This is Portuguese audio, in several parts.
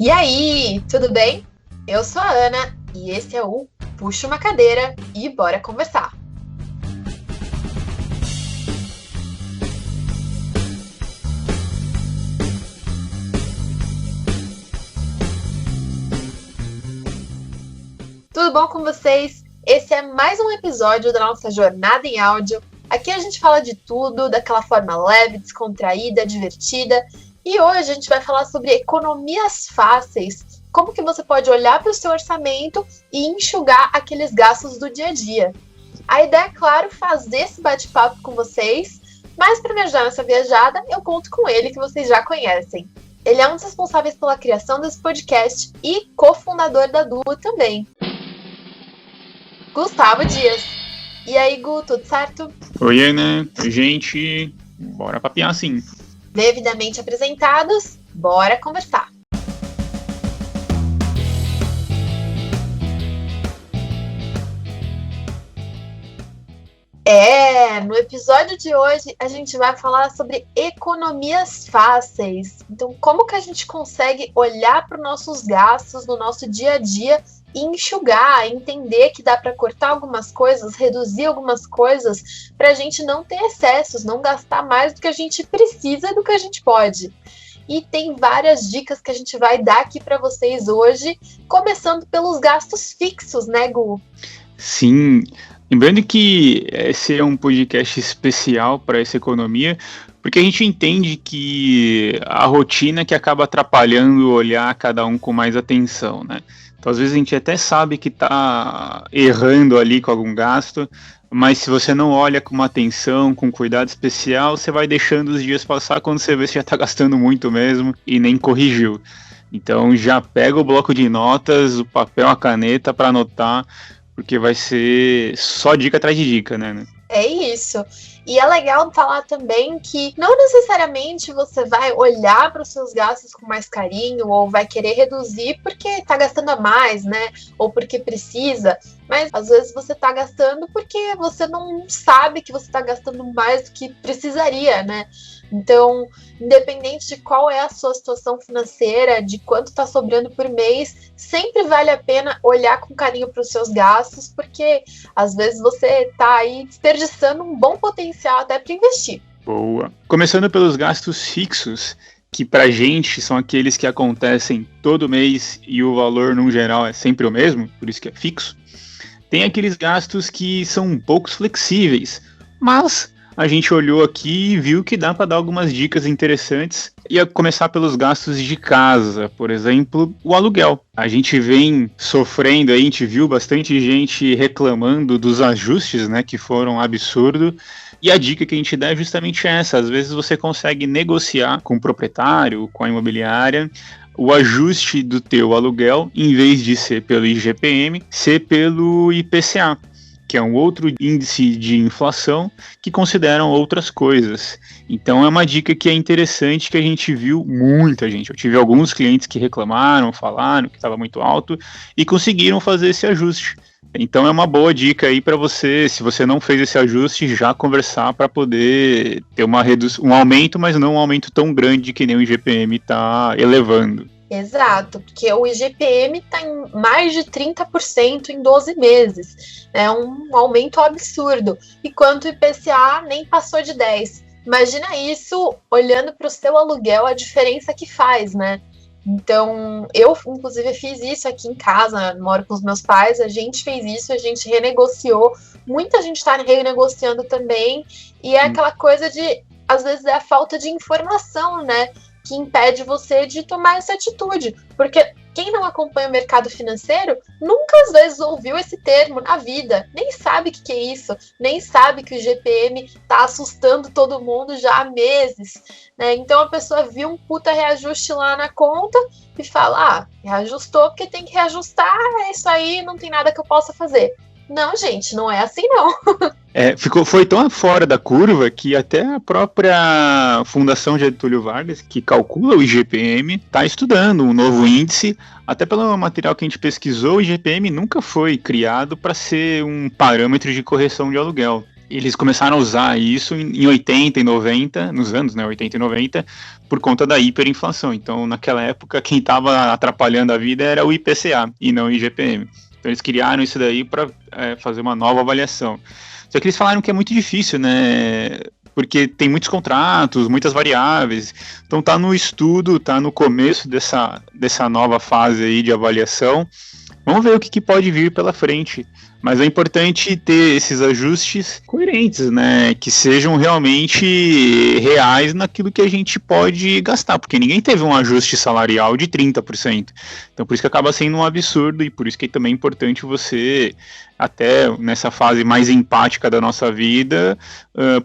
E aí, tudo bem? Eu sou a Ana e esse é o Puxa uma Cadeira e Bora Conversar. Tudo bom com vocês? Esse é mais um episódio da nossa jornada em áudio. Aqui a gente fala de tudo, daquela forma leve, descontraída, divertida. E hoje a gente vai falar sobre economias fáceis. Como que você pode olhar para o seu orçamento e enxugar aqueles gastos do dia a dia. A ideia é, claro, fazer esse bate-papo com vocês, mas para me ajudar nessa viajada, eu conto com ele, que vocês já conhecem. Ele é um dos responsáveis pela criação desse podcast e cofundador da Duo também. Gustavo Dias. E aí, Gu, tudo certo? Oi, Ana. Gente, bora papiar sim. Devidamente apresentados, bora conversar. No episódio de hoje a gente vai falar sobre economias fáceis. Então, como que a gente consegue olhar para os nossos gastos no nosso dia a dia e enxugar, entender que dá para cortar algumas coisas, reduzir algumas coisas, para a gente não ter excessos, não gastar mais do que a gente precisa e do que a gente pode. E tem várias dicas que a gente vai dar aqui para vocês hoje, começando pelos gastos fixos, né, Gu? Sim. Lembrando que esse é um podcast especial para essa economia, porque a gente entende que a rotina que acaba atrapalhando olhar cada um com mais atenção, né? Então, às vezes a gente até sabe que está errando ali com algum gasto, mas se você não olha com uma atenção, com cuidado especial, você vai deixando os dias passar quando você vê se já está gastando muito mesmo e nem corrigiu. Então, já pega o bloco de notas, o papel, a caneta para anotar, porque vai ser só dica atrás de dica, né? É isso. E é legal falar também que não necessariamente você vai olhar para os seus gastos com mais carinho ou vai querer reduzir porque está gastando a mais, né? Ou porque precisa. Mas às vezes você está gastando porque você não sabe que você está gastando mais do que precisaria, né? Então, independente de qual é a sua situação financeira, de quanto está sobrando por mês, sempre vale a pena olhar com carinho para os seus gastos, porque às vezes você está aí desperdiçando um bom potencial até para investir. Boa. Começando pelos gastos fixos, que pra gente são aqueles que acontecem todo mês e o valor, no geral, é sempre o mesmo, por isso que é fixo. Tem aqueles gastos que são um pouco flexíveis, mas a gente olhou aqui e viu que dá para dar algumas dicas interessantes. Ia começar pelos gastos de casa, por exemplo, o aluguel. A gente vem sofrendo, a gente viu bastante gente reclamando dos ajustes, né, que foram absurdos. E a dica que a gente dá é justamente essa. Às vezes você consegue negociar com o proprietário, com a imobiliária, o ajuste do teu aluguel, em vez de ser pelo IGPM, ser pelo IPCA, que é um outro índice de inflação que consideram outras coisas. Então é uma dica que é interessante, que a gente viu muita gente. Eu tive alguns clientes que reclamaram, falaram que estava muito alto e conseguiram fazer esse ajuste. Então é uma boa dica aí para você, se você não fez esse ajuste, já conversar para poder ter um aumento, mas não um aumento tão grande que nem o IGPM está elevando. Exato, porque o IGPM está em mais de 30% em 12 meses. É um aumento absurdo. Enquanto o IPCA nem passou de 10%. Imagina isso olhando para o seu aluguel, a diferença que faz, né? Então, eu, inclusive, fiz isso aqui em casa, moro com os meus pais, a gente fez isso, a gente renegociou. Muita gente está renegociando também. E é aquela coisa de, às vezes, é a falta de informação, né? Que impede você de tomar essa atitude. Porque quem não acompanha o mercado financeiro nunca às vezes ouviu esse termo na vida, nem sabe o que é isso, nem sabe que o IGPM está assustando todo mundo já há meses, né? Então a pessoa viu um puta reajuste lá na conta e fala, reajustou porque tem que reajustar, é isso aí, não tem nada que eu possa fazer. Não, gente, não é assim não. Foi tão fora da curva que até a própria Fundação Getúlio Vargas, que calcula o IGPM, está estudando um novo índice. Até pelo material que a gente pesquisou, o IGPM nunca foi criado para ser um parâmetro de correção de aluguel. eles começaram a usar isso em 80 e 90, nos anos, né, 80 e 90, por conta da hiperinflação. Então, naquela época, quem estava atrapalhando a vida era o IPCA e não o IGPM. Então, eles criaram isso daí para fazer uma nova avaliação. Só que eles falaram que é muito difícil, né, porque tem muitos contratos, muitas variáveis. Então, está no estudo, está no começo dessa nova fase aí de avaliação. Vamos ver o que pode vir pela frente. Mas é importante ter esses ajustes coerentes, né? Que sejam realmente reais naquilo que a gente pode gastar, porque ninguém teve um ajuste salarial de 30%. Então, por isso que acaba sendo um absurdo e por isso que também é importante você, até nessa fase mais empática da nossa vida,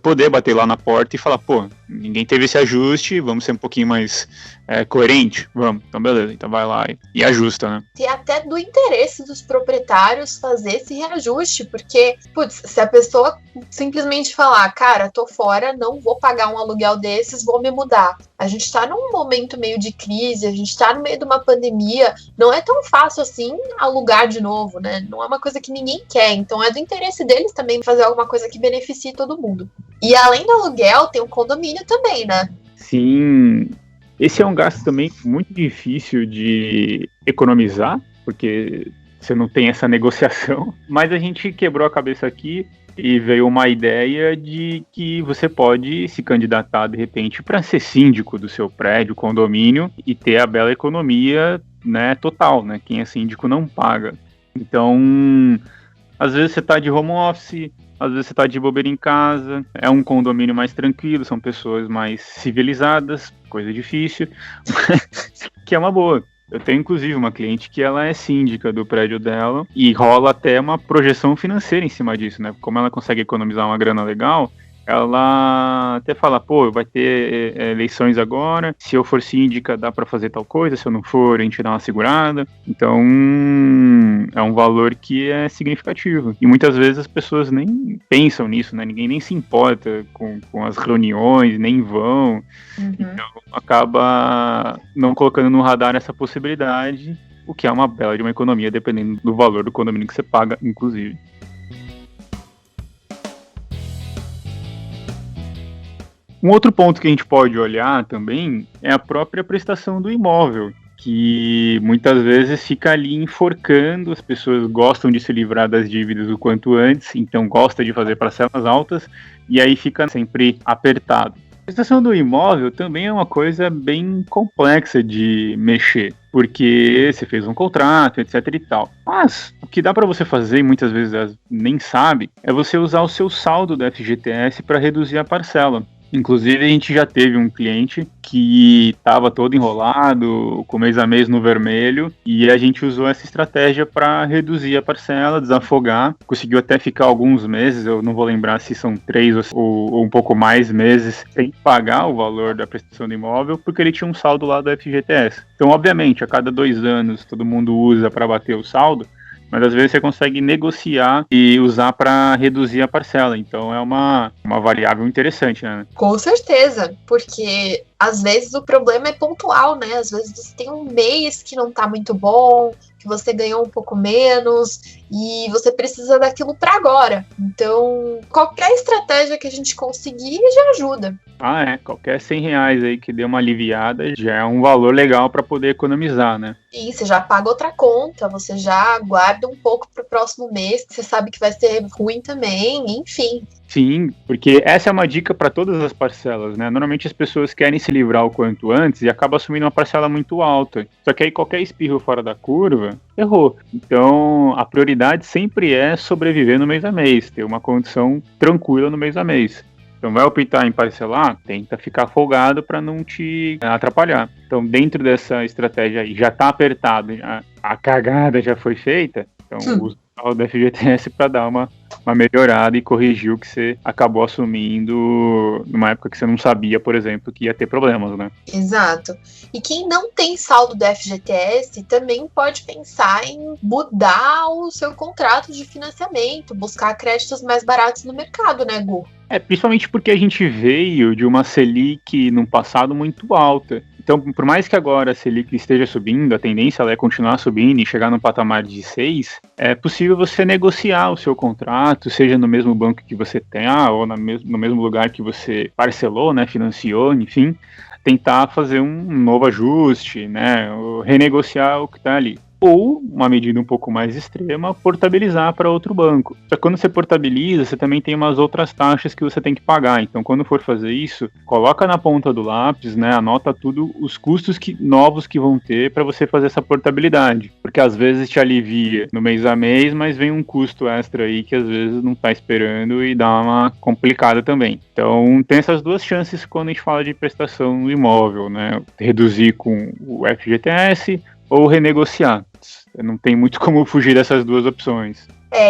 poder bater lá na porta e falar, pô, ninguém teve esse ajuste, vamos ser um pouquinho mais coerente? Vamos, então beleza, então vai lá e ajusta, né? E até do interesse dos proprietários fazer esse reajuste, porque, putz, se a pessoa simplesmente falar, cara, tô fora, não vou pagar um aluguel desses, vou me mudar. A gente tá num momento meio de crise, a gente tá no meio de uma pandemia, não é tão fácil assim alugar de novo, né? Não é uma coisa que ninguém quer, então é do interesse deles também fazer alguma coisa que beneficie todo mundo. E além do aluguel, tem o condomínio também, né? Sim, esse é um gasto também muito difícil de economizar, porque você não tem essa negociação, mas a gente quebrou a cabeça aqui e veio uma ideia de que você pode se candidatar de repente para ser síndico do seu prédio, condomínio, e ter a bela economia, né, total, né? Quem é síndico não paga. Então, às vezes você está de home office, às vezes você está de bobeira em casa, é um condomínio mais tranquilo, são pessoas mais civilizadas, coisa difícil, que é uma boa. Eu tenho, inclusive, uma cliente que ela é síndica do prédio dela e rola até uma projeção financeira em cima disso, né? Como ela consegue economizar uma grana legal, ela até fala, pô, vai ter eleições agora, se eu for síndica dá para fazer tal coisa, se eu não for a gente dá uma segurada. Então é um valor que é significativo e muitas vezes as pessoas nem pensam nisso, né? Ninguém nem se importa com as reuniões, nem vão. Então acaba não colocando no radar essa possibilidade, o que é uma bela de uma economia dependendo do valor do condomínio que você paga, inclusive. Um outro ponto que a gente pode olhar também é a própria prestação do imóvel, que muitas vezes fica ali enforcando, as pessoas gostam de se livrar das dívidas o quanto antes, então gosta de fazer parcelas altas, e aí fica sempre apertado. A prestação do imóvel também é uma coisa bem complexa de mexer, porque você fez um contrato, etc e tal. Mas o que dá para você fazer, e muitas vezes nem sabe, é você usar o seu saldo do FGTS para reduzir a parcela. Inclusive, a gente já teve um cliente que estava todo enrolado, com mês a mês no vermelho, e a gente usou essa estratégia para reduzir a parcela, desafogar. Conseguiu até ficar alguns meses, eu não vou lembrar se são 3 ou um pouco mais meses, sem pagar o valor da prestação do imóvel, porque ele tinha um saldo lá do FGTS. Então, obviamente, a cada 2 anos todo mundo usa para bater o saldo, mas às vezes você consegue negociar e usar para reduzir a parcela. Então é uma variável interessante, né? Com certeza, porque às vezes o problema é pontual, né? Às vezes você tem um mês que não tá muito bom, que você ganhou um pouco menos e você precisa daquilo para agora. Então, qualquer estratégia que a gente conseguir já ajuda. Qualquer R$100 aí que dê uma aliviada já é um valor legal para poder economizar, né? E você já paga outra conta, você já guarda um pouco para o próximo mês, que você sabe que vai ser ruim também, enfim. Sim, porque essa é uma dica para todas as parcelas, né? Normalmente as pessoas querem se livrar o quanto antes e acabam assumindo uma parcela muito alta. Só que aí qualquer espirro fora da curva, errou. Então a prioridade sempre é sobreviver no mês a mês, ter uma condição tranquila no mês a mês. Então vai optar em parcelar, tenta ficar folgado para não te atrapalhar. Então dentro dessa estratégia aí, já está apertado, a cagada já foi feita, então usa o do FGTS para dar uma melhorada e corrigir o que você acabou assumindo numa época que você não sabia, por exemplo, que ia ter problemas, né? Exato. E quem não tem saldo do FGTS também pode pensar em mudar o seu contrato de financiamento, buscar créditos mais baratos no mercado, né, Gu? Principalmente porque a gente veio de uma Selic num passado muito alta. Então, por mais que agora a Selic esteja subindo, a tendência ela é continuar subindo e chegar num patamar de 6, é possível você negociar o seu contrato, seja no mesmo banco que você tem, ou no mesmo lugar que você parcelou, né, financiou, enfim, tentar fazer um novo ajuste, né, ou renegociar o que está ali. Ou, uma medida um pouco mais extrema, portabilizar para outro banco. Só que quando você portabiliza, você também tem umas outras taxas que você tem que pagar. Então, quando for fazer isso, coloca na ponta do lápis, né, anota tudo os custos novos que vão ter para você fazer essa portabilidade. Porque às vezes te alivia no mês a mês, mas vem um custo extra aí que às vezes não está esperando e dá uma complicada também. Então, tem essas duas chances quando a gente fala de prestação do imóvel, né? Reduzir com o FGTS ou renegociar. Não tem muito como fugir dessas duas opções.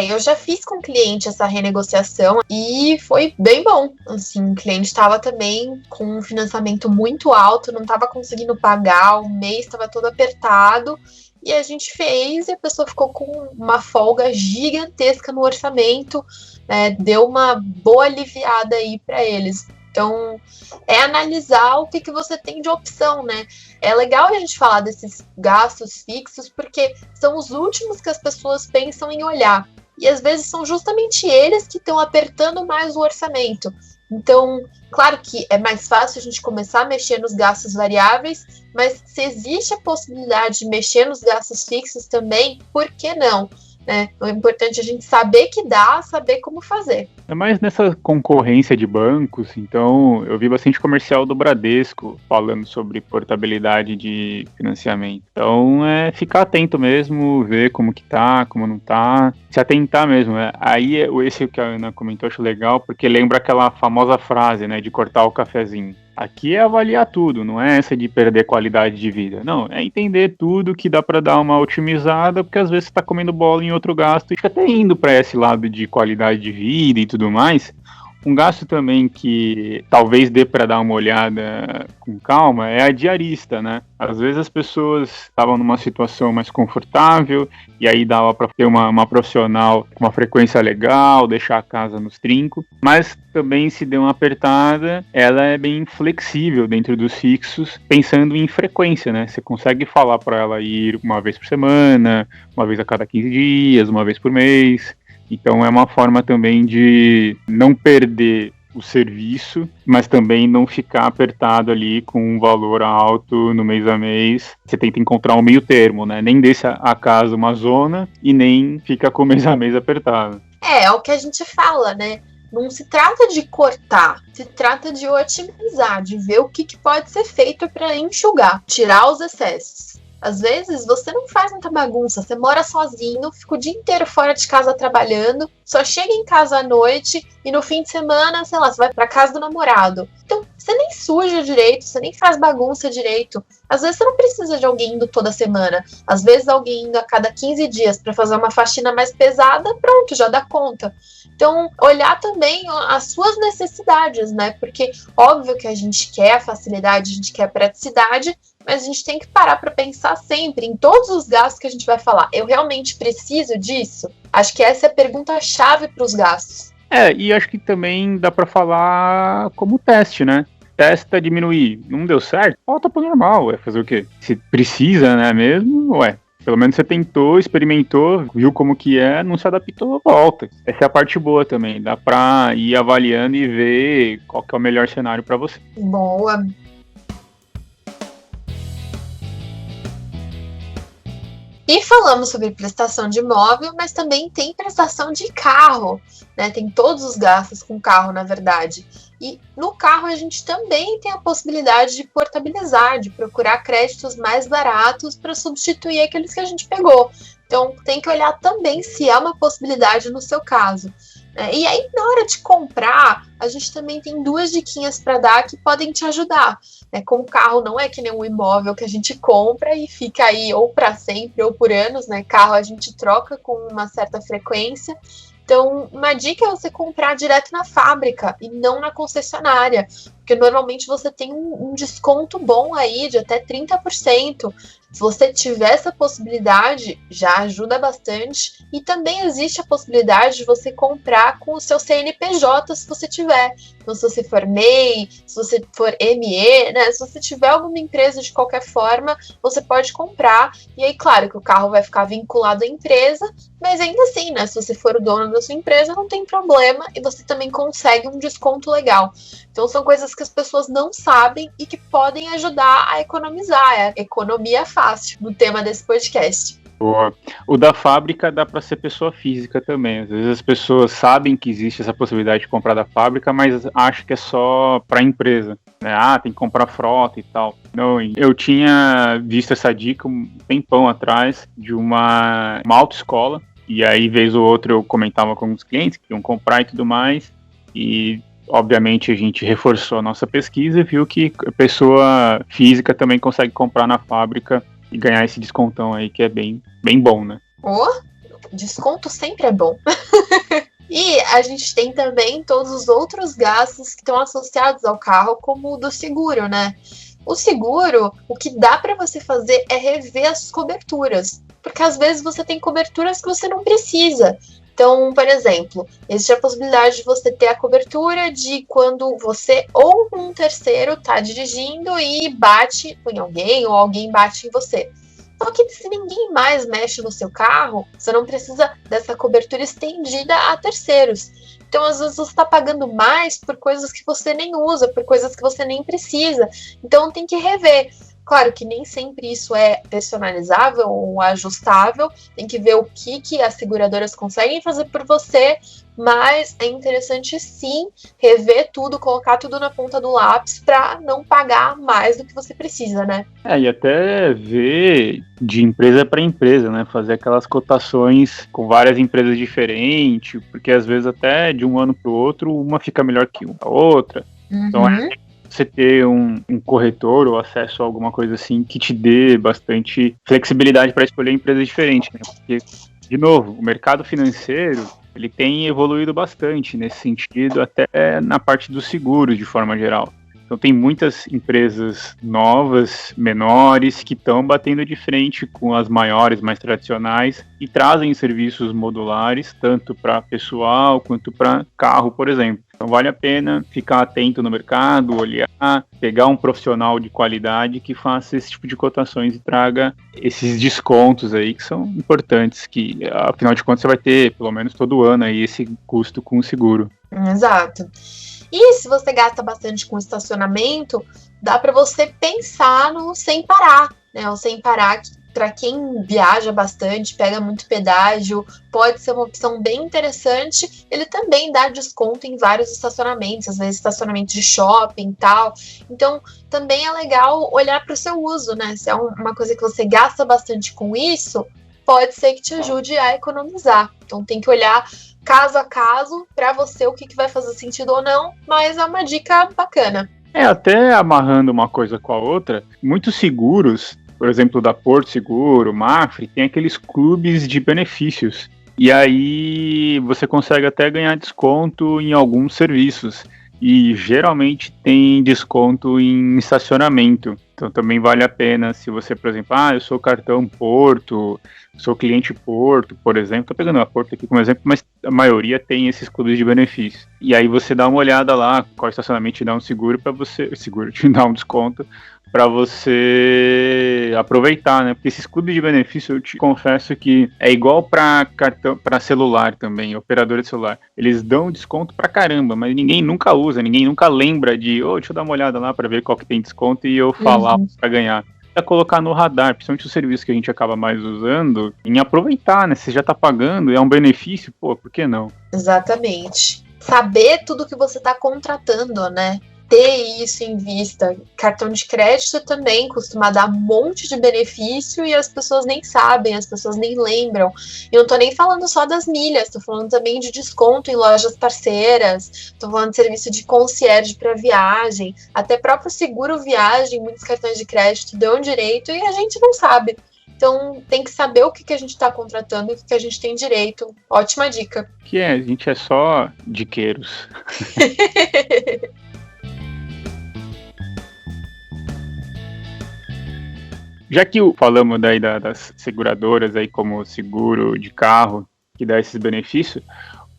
Eu já fiz com o cliente essa renegociação e foi bem bom. Assim, o cliente estava também com um financiamento muito alto, não estava conseguindo pagar, o mês estava todo apertado. E a gente fez e a pessoa ficou com uma folga gigantesca no orçamento, né, deu uma boa aliviada aí para eles. Então, é analisar o que você tem de opção, né? É legal a gente falar desses gastos fixos, porque são os últimos que as pessoas pensam em olhar. E às vezes são justamente eles que estão apertando mais o orçamento. Então, claro que é mais fácil a gente começar a mexer nos gastos variáveis, mas se existe a possibilidade de mexer nos gastos fixos também, por que não? Né? É importante a gente saber que dá, saber como fazer. É mais nessa concorrência de bancos, então eu vi bastante comercial do Bradesco falando sobre portabilidade de financiamento. Então é ficar atento mesmo, ver como que tá, como não tá, se atentar mesmo. Aí esse que a Ana comentou, eu acho legal, porque lembra aquela famosa frase, né, de cortar o cafezinho. Aqui é avaliar tudo, não é essa de perder qualidade de vida. Não, é entender tudo que dá para dar uma otimizada, porque às vezes você está comendo bola em outro gasto e fica até indo para esse lado de qualidade de vida e tudo mais. Um gasto também que talvez dê para dar uma olhada com calma é a diarista, né? Às vezes as pessoas estavam numa situação mais confortável e aí dava para ter uma profissional com uma frequência legal, deixar a casa nos trincos, mas também se deu uma apertada, ela é bem flexível dentro dos fixos, pensando em frequência, né? Você consegue falar para ela ir uma vez por semana, uma vez a cada 15 dias, uma vez por mês. Então é uma forma também de não perder o serviço, mas também não ficar apertado ali com um valor alto no mês a mês. Você tenta encontrar um meio termo, né? Nem deixa a casa uma zona e nem fica com o mês a mês apertado. É o que a gente fala, né? Não se trata de cortar, se trata de otimizar, de ver o que pode ser feito para enxugar, tirar os excessos. Às vezes você não faz muita bagunça, você mora sozinho, fica o dia inteiro fora de casa trabalhando, só chega em casa à noite e no fim de semana, sei lá, você vai pra casa do namorado. Então você nem suja direito, você nem faz bagunça direito. Às vezes você não precisa de alguém indo toda semana. Às vezes alguém indo a cada 15 dias para fazer uma faxina mais pesada, pronto, já dá conta. Então, olhar também as suas necessidades, né? Porque óbvio que a gente quer a facilidade, a gente quer a praticidade, mas a gente tem que parar para pensar sempre em todos os gastos que a gente vai falar. Eu realmente preciso disso? Acho que essa é a pergunta-chave para os gastos. E acho que também dá para falar como teste, né? Testa diminuir. Não deu certo? Volta pro normal. Fazer o quê? Se precisa, né, mesmo? Pelo menos você tentou, experimentou, viu como que é, não se adaptou, volta. Essa é a parte boa também. Dá pra ir avaliando e ver qual que é o melhor cenário para você. Boa. E falamos sobre prestação de imóvel, mas também tem prestação de carro, né? Tem todos os gastos com carro, na verdade. E no carro a gente também tem a possibilidade de portabilizar, de procurar créditos mais baratos para substituir aqueles que a gente pegou. Então tem que olhar também se é uma possibilidade no seu caso. E aí, na hora de comprar, a gente também tem 2 diquinhas para dar que podem te ajudar. Com o carro não é que nem um imóvel que a gente compra e fica aí ou para sempre ou por anos, né? Carro a gente troca com uma certa frequência. Então, uma dica é você comprar direto na fábrica e não na concessionária, porque normalmente você tem um desconto bom aí de até 30%. Se você tiver essa possibilidade, já ajuda bastante. E também existe a possibilidade de você comprar com o seu CNPJ, se você tiver. Então, se você for MEI, se você for ME, né? Se você tiver alguma empresa de qualquer forma, você pode comprar. E aí, claro que o carro vai ficar vinculado à empresa, mas ainda assim, né? Se você for o dono da sua empresa, não tem problema e você também consegue um desconto legal. Então, são coisas que as pessoas não sabem e que podem ajudar a economizar. É economia fácil no tema desse podcast. Boa. O da fábrica dá para ser pessoa física também. Às vezes as pessoas sabem que existe essa possibilidade de comprar da fábrica, mas acham que é só para a empresa, né? Tem que comprar frota e tal. Não, eu tinha visto essa dica um tempão atrás de uma autoescola, e aí, vez ou outra, eu comentava com os clientes que iam comprar e tudo mais, e obviamente a gente reforçou a nossa pesquisa e viu que a pessoa física também consegue comprar na fábrica e ganhar esse descontão aí, que é bem bom, né? Desconto sempre é bom. E a gente tem também todos os outros gastos que estão associados ao carro, como o do seguro, né? O seguro, o que dá para você fazer é rever as coberturas, porque às vezes você tem coberturas que você não precisa. Então, por exemplo, existe a possibilidade de você ter a cobertura de quando você ou um terceiro está dirigindo e bate em alguém ou alguém bate em você. Só que se ninguém mais mexe no seu carro, você não precisa dessa cobertura estendida a terceiros. Então, às vezes, você está pagando mais por coisas que você nem usa, por coisas que você nem precisa. Então, tem que rever. Claro que nem sempre isso é personalizável ou ajustável, tem que ver o que as seguradoras conseguem fazer por você, mas é interessante sim rever tudo, colocar tudo na ponta do lápis para não pagar mais do que você precisa, né? E até ver de empresa para empresa, né? Fazer aquelas cotações com várias empresas diferentes, porque às vezes até de um ano para o outro, uma fica melhor que a outra. Então você ter um corretor ou acesso a alguma coisa assim que te dê bastante flexibilidade para escolher empresas diferentes, né? Porque, de novo, o mercado financeiro ele tem evoluído bastante nesse sentido, até na parte dos seguros de forma geral. Então tem muitas empresas novas, menores, que estão batendo de frente com as maiores, mais tradicionais, e trazem serviços modulares, tanto para pessoal quanto para carro, por exemplo. Então vale a pena ficar atento no mercado, olhar, pegar um profissional de qualidade que faça esse tipo de cotações e traga esses descontos aí que são importantes, que afinal de contas você vai ter pelo menos todo ano aí esse custo com o seguro. Exato. E se você gasta bastante com estacionamento, dá para você pensar no sem parar, né? O sem parar, para quem viaja bastante, pega muito pedágio, pode ser uma opção bem interessante. Ele também dá desconto em vários estacionamentos, às vezes estacionamento de shopping e tal. Então, também é legal olhar para o seu uso, né? Se é uma coisa que você gasta bastante com isso, pode ser que te ajude a economizar. Então, tem que olhar caso a caso para você o que vai fazer sentido ou não, mas é uma dica bacana. Até amarrando uma coisa com a outra, muitos seguros, por exemplo, da Porto Seguro, Mafre, tem aqueles clubes de benefícios. E aí você consegue até ganhar desconto em alguns serviços. E geralmente tem desconto em estacionamento. Então também vale a pena se você, por exemplo, eu sou cartão Porto, sou cliente Porto, por exemplo. Tô pegando a Porto aqui como exemplo, mas a maioria tem esses clubes de benefícios. E aí você dá uma olhada lá, qual estacionamento te dá um seguro para você, seguro te dá um desconto para você aproveitar, né? Porque esses clubes de benefício, eu te confesso que é igual para cartão, para celular também, operador de celular. Eles dão desconto pra caramba, mas ninguém nunca usa, ninguém nunca lembra de, deixa eu dar uma olhada lá para ver qual que tem desconto e eu falar para ganhar. É colocar no radar, principalmente o serviço que a gente acaba mais usando, em aproveitar, né? Você já tá pagando, é um benefício, por que não? Exatamente. Saber tudo que você tá contratando, né? Ter isso em vista. Cartão de crédito também costuma dar um monte de benefício e as pessoas nem sabem, as pessoas nem lembram. E eu não tô nem falando só das milhas, tô falando também de desconto em lojas parceiras, tô falando de serviço de concierge para viagem, até próprio seguro viagem, muitos cartões de crédito dão direito e a gente não sabe. Então, tem que saber o que a gente está contratando e o que a gente tem direito. Ótima dica. A gente é só diqueiros. Já que falamos daí das seguradoras aí como seguro de carro, que dá esses benefícios,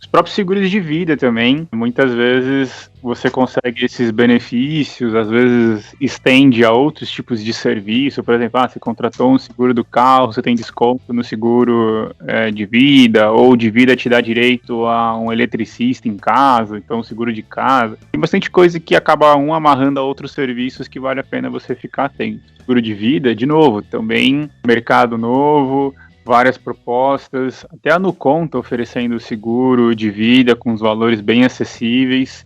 os próprios seguros de vida também, muitas vezes você consegue esses benefícios, às vezes estende a outros tipos de serviço, por exemplo, você contratou um seguro do carro, você tem desconto no seguro de vida, ou de vida te dá direito a um eletricista em casa, então seguro de casa. Tem bastante coisa que acaba amarrando a outros serviços que vale a pena você ficar atento. Seguro de vida, de novo, também mercado novo, várias propostas, até a Nucom está oferecendo seguro de vida com os valores bem acessíveis.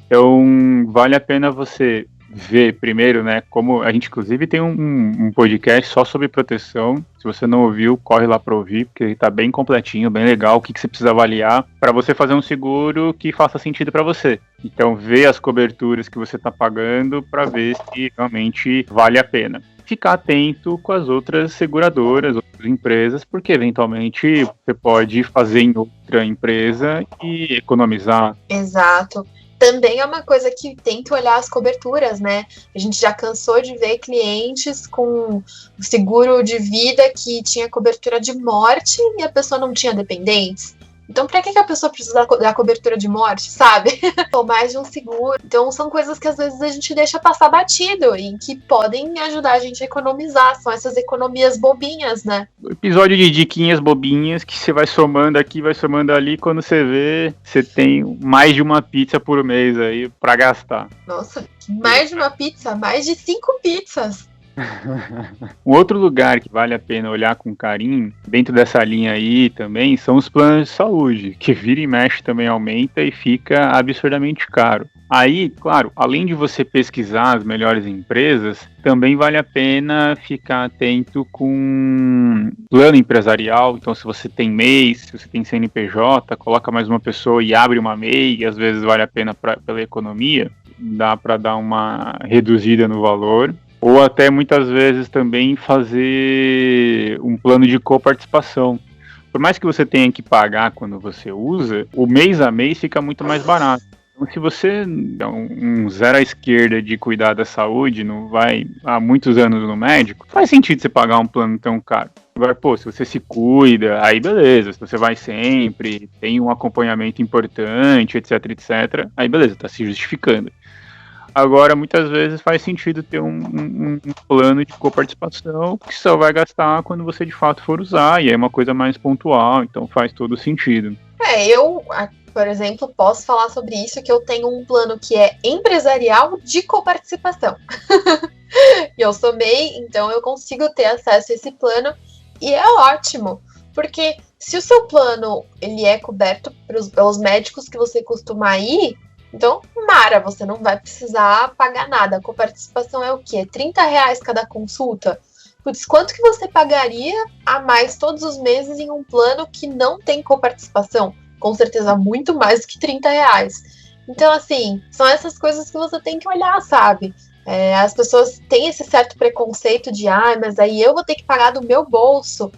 Então, vale a pena você ver primeiro, né, como a gente inclusive tem um podcast só sobre proteção. Se você não ouviu, corre lá para ouvir, porque está bem completinho, bem legal, o que você precisa avaliar para você fazer um seguro que faça sentido para você. Então, vê as coberturas que você está pagando para ver se realmente vale a pena. Ficar atento com as outras seguradoras, outras empresas, porque eventualmente você pode fazer em outra empresa e economizar. Exato. Também é uma coisa que tem que olhar as coberturas, né? A gente já cansou de ver clientes com seguro de vida que tinha cobertura de morte e a pessoa não tinha dependentes. Então, para que a pessoa precisa da cobertura de morte, sabe? Ou mais de um seguro. Então, são coisas que às vezes a gente deixa passar batido e que podem ajudar a gente a economizar. São essas economias bobinhas, né? O episódio de diquinhas bobinhas que você vai somando aqui, vai somando ali. Quando você vê, você tem mais de uma pizza por mês aí para gastar. Nossa, mais de uma pizza? Mais de 5 pizzas. Um outro lugar que vale a pena olhar com carinho, dentro dessa linha aí também, são os planos de saúde, que vira e mexe também aumenta e fica absurdamente caro. Aí, claro, além de você pesquisar as melhores empresas, também vale a pena ficar atento com plano empresarial. Então, se você tem MEI, se você tem CNPJ, coloca mais uma pessoa e abre uma MEI, e às vezes vale a pena pela economia, dá para dar uma reduzida no valor. Ou até muitas vezes também fazer um plano de coparticipação. Por mais que você tenha que pagar quando você usa, o mês a mês fica muito mais barato. Então, se você é um zero à esquerda de cuidar da saúde, não vai há muitos anos no médico, faz sentido você pagar um plano tão caro. Agora, se você se cuida, aí beleza. Se você vai sempre, tem um acompanhamento importante, etc, etc, aí beleza, tá se justificando. Agora, muitas vezes faz sentido ter um plano de coparticipação que só vai gastar quando você de fato for usar, e é uma coisa mais pontual, então faz todo sentido. Eu, por exemplo, posso falar sobre isso, que eu tenho um plano que é empresarial de coparticipação. E eu sou MEI, então eu consigo ter acesso a esse plano, e é ótimo, porque se o seu plano ele é coberto pelos médicos que você costuma ir, então, mara, você não vai precisar pagar nada. A coparticipação é o quê? R$30 cada consulta? Putz, quanto que você pagaria a mais todos os meses em um plano que não tem coparticipação? Com certeza, muito mais do que R$30. Então, assim, são essas coisas que você tem que olhar, sabe? As pessoas têm esse certo preconceito de, mas aí eu vou ter que pagar do meu bolso.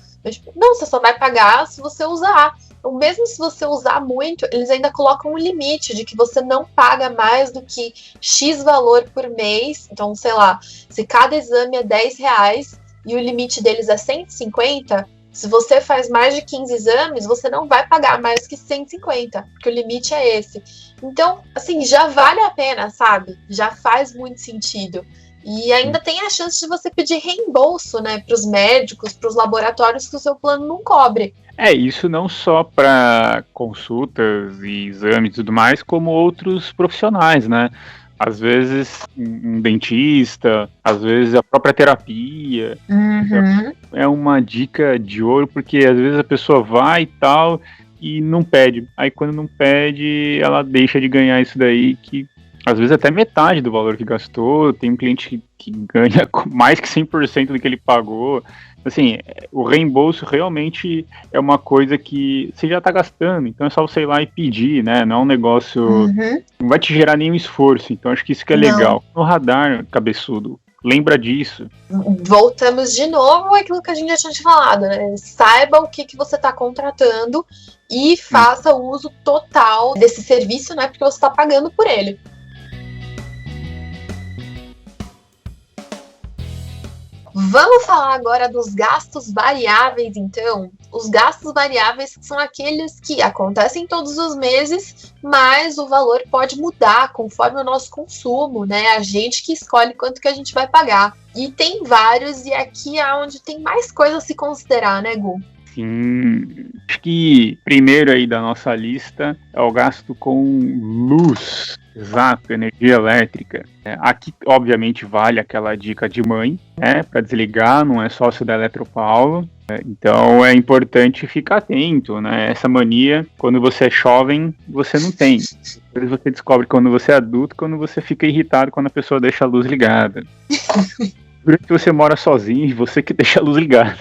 Não, você só vai pagar se você usar. Ou mesmo se você usar muito, eles ainda colocam um limite de que você não paga mais do que X valor por mês. Então, sei lá, se cada exame é R$10 e o limite deles é 150, se você faz mais de 15 exames, você não vai pagar mais que 150, porque o limite é esse. Então, assim, já vale a pena, sabe? Já faz muito sentido. E ainda tem a chance de você pedir reembolso, né, para os médicos, para os laboratórios que o seu plano não cobre. Isso não só para consultas e exames e tudo mais, como outros profissionais, né? Às vezes um dentista, às vezes a própria terapia. Uhum. É uma dica de ouro, porque às vezes a pessoa vai e tal e não pede. Aí quando não pede, ela deixa de ganhar isso daí, que às vezes até metade do valor que gastou. Tem um cliente que ganha mais que 100% do que ele pagou. Assim, o reembolso realmente é uma coisa que você já está gastando, então é só você ir lá e pedir, né? Não é um negócio, não vai te gerar nenhum esforço, então acho que isso que é legal. No radar, cabeçudo, lembra disso. Voltamos de novo àquilo que a gente já tinha te falado, né? Saiba o que você está contratando e faça o uso total desse serviço, né? Porque você está pagando por ele. Vamos falar agora dos gastos variáveis, então. Os gastos variáveis são aqueles que acontecem todos os meses, mas o valor pode mudar conforme o nosso consumo, né? A gente que escolhe quanto que a gente vai pagar. E tem vários, e aqui é onde tem mais coisa a se considerar, né, Gu? Sim, acho que primeiro aí da nossa lista é o gasto com luz, exato, energia elétrica. Aqui, obviamente, vale aquela dica de mãe, né, para desligar, não é sócio da Eletropaulo. Então é importante ficar atento, né? Essa mania, quando você é jovem, você não tem. Depois você descobre quando você é adulto, quando você fica irritado quando a pessoa deixa a luz ligada. Porque você mora sozinho e você que deixa a luz ligada.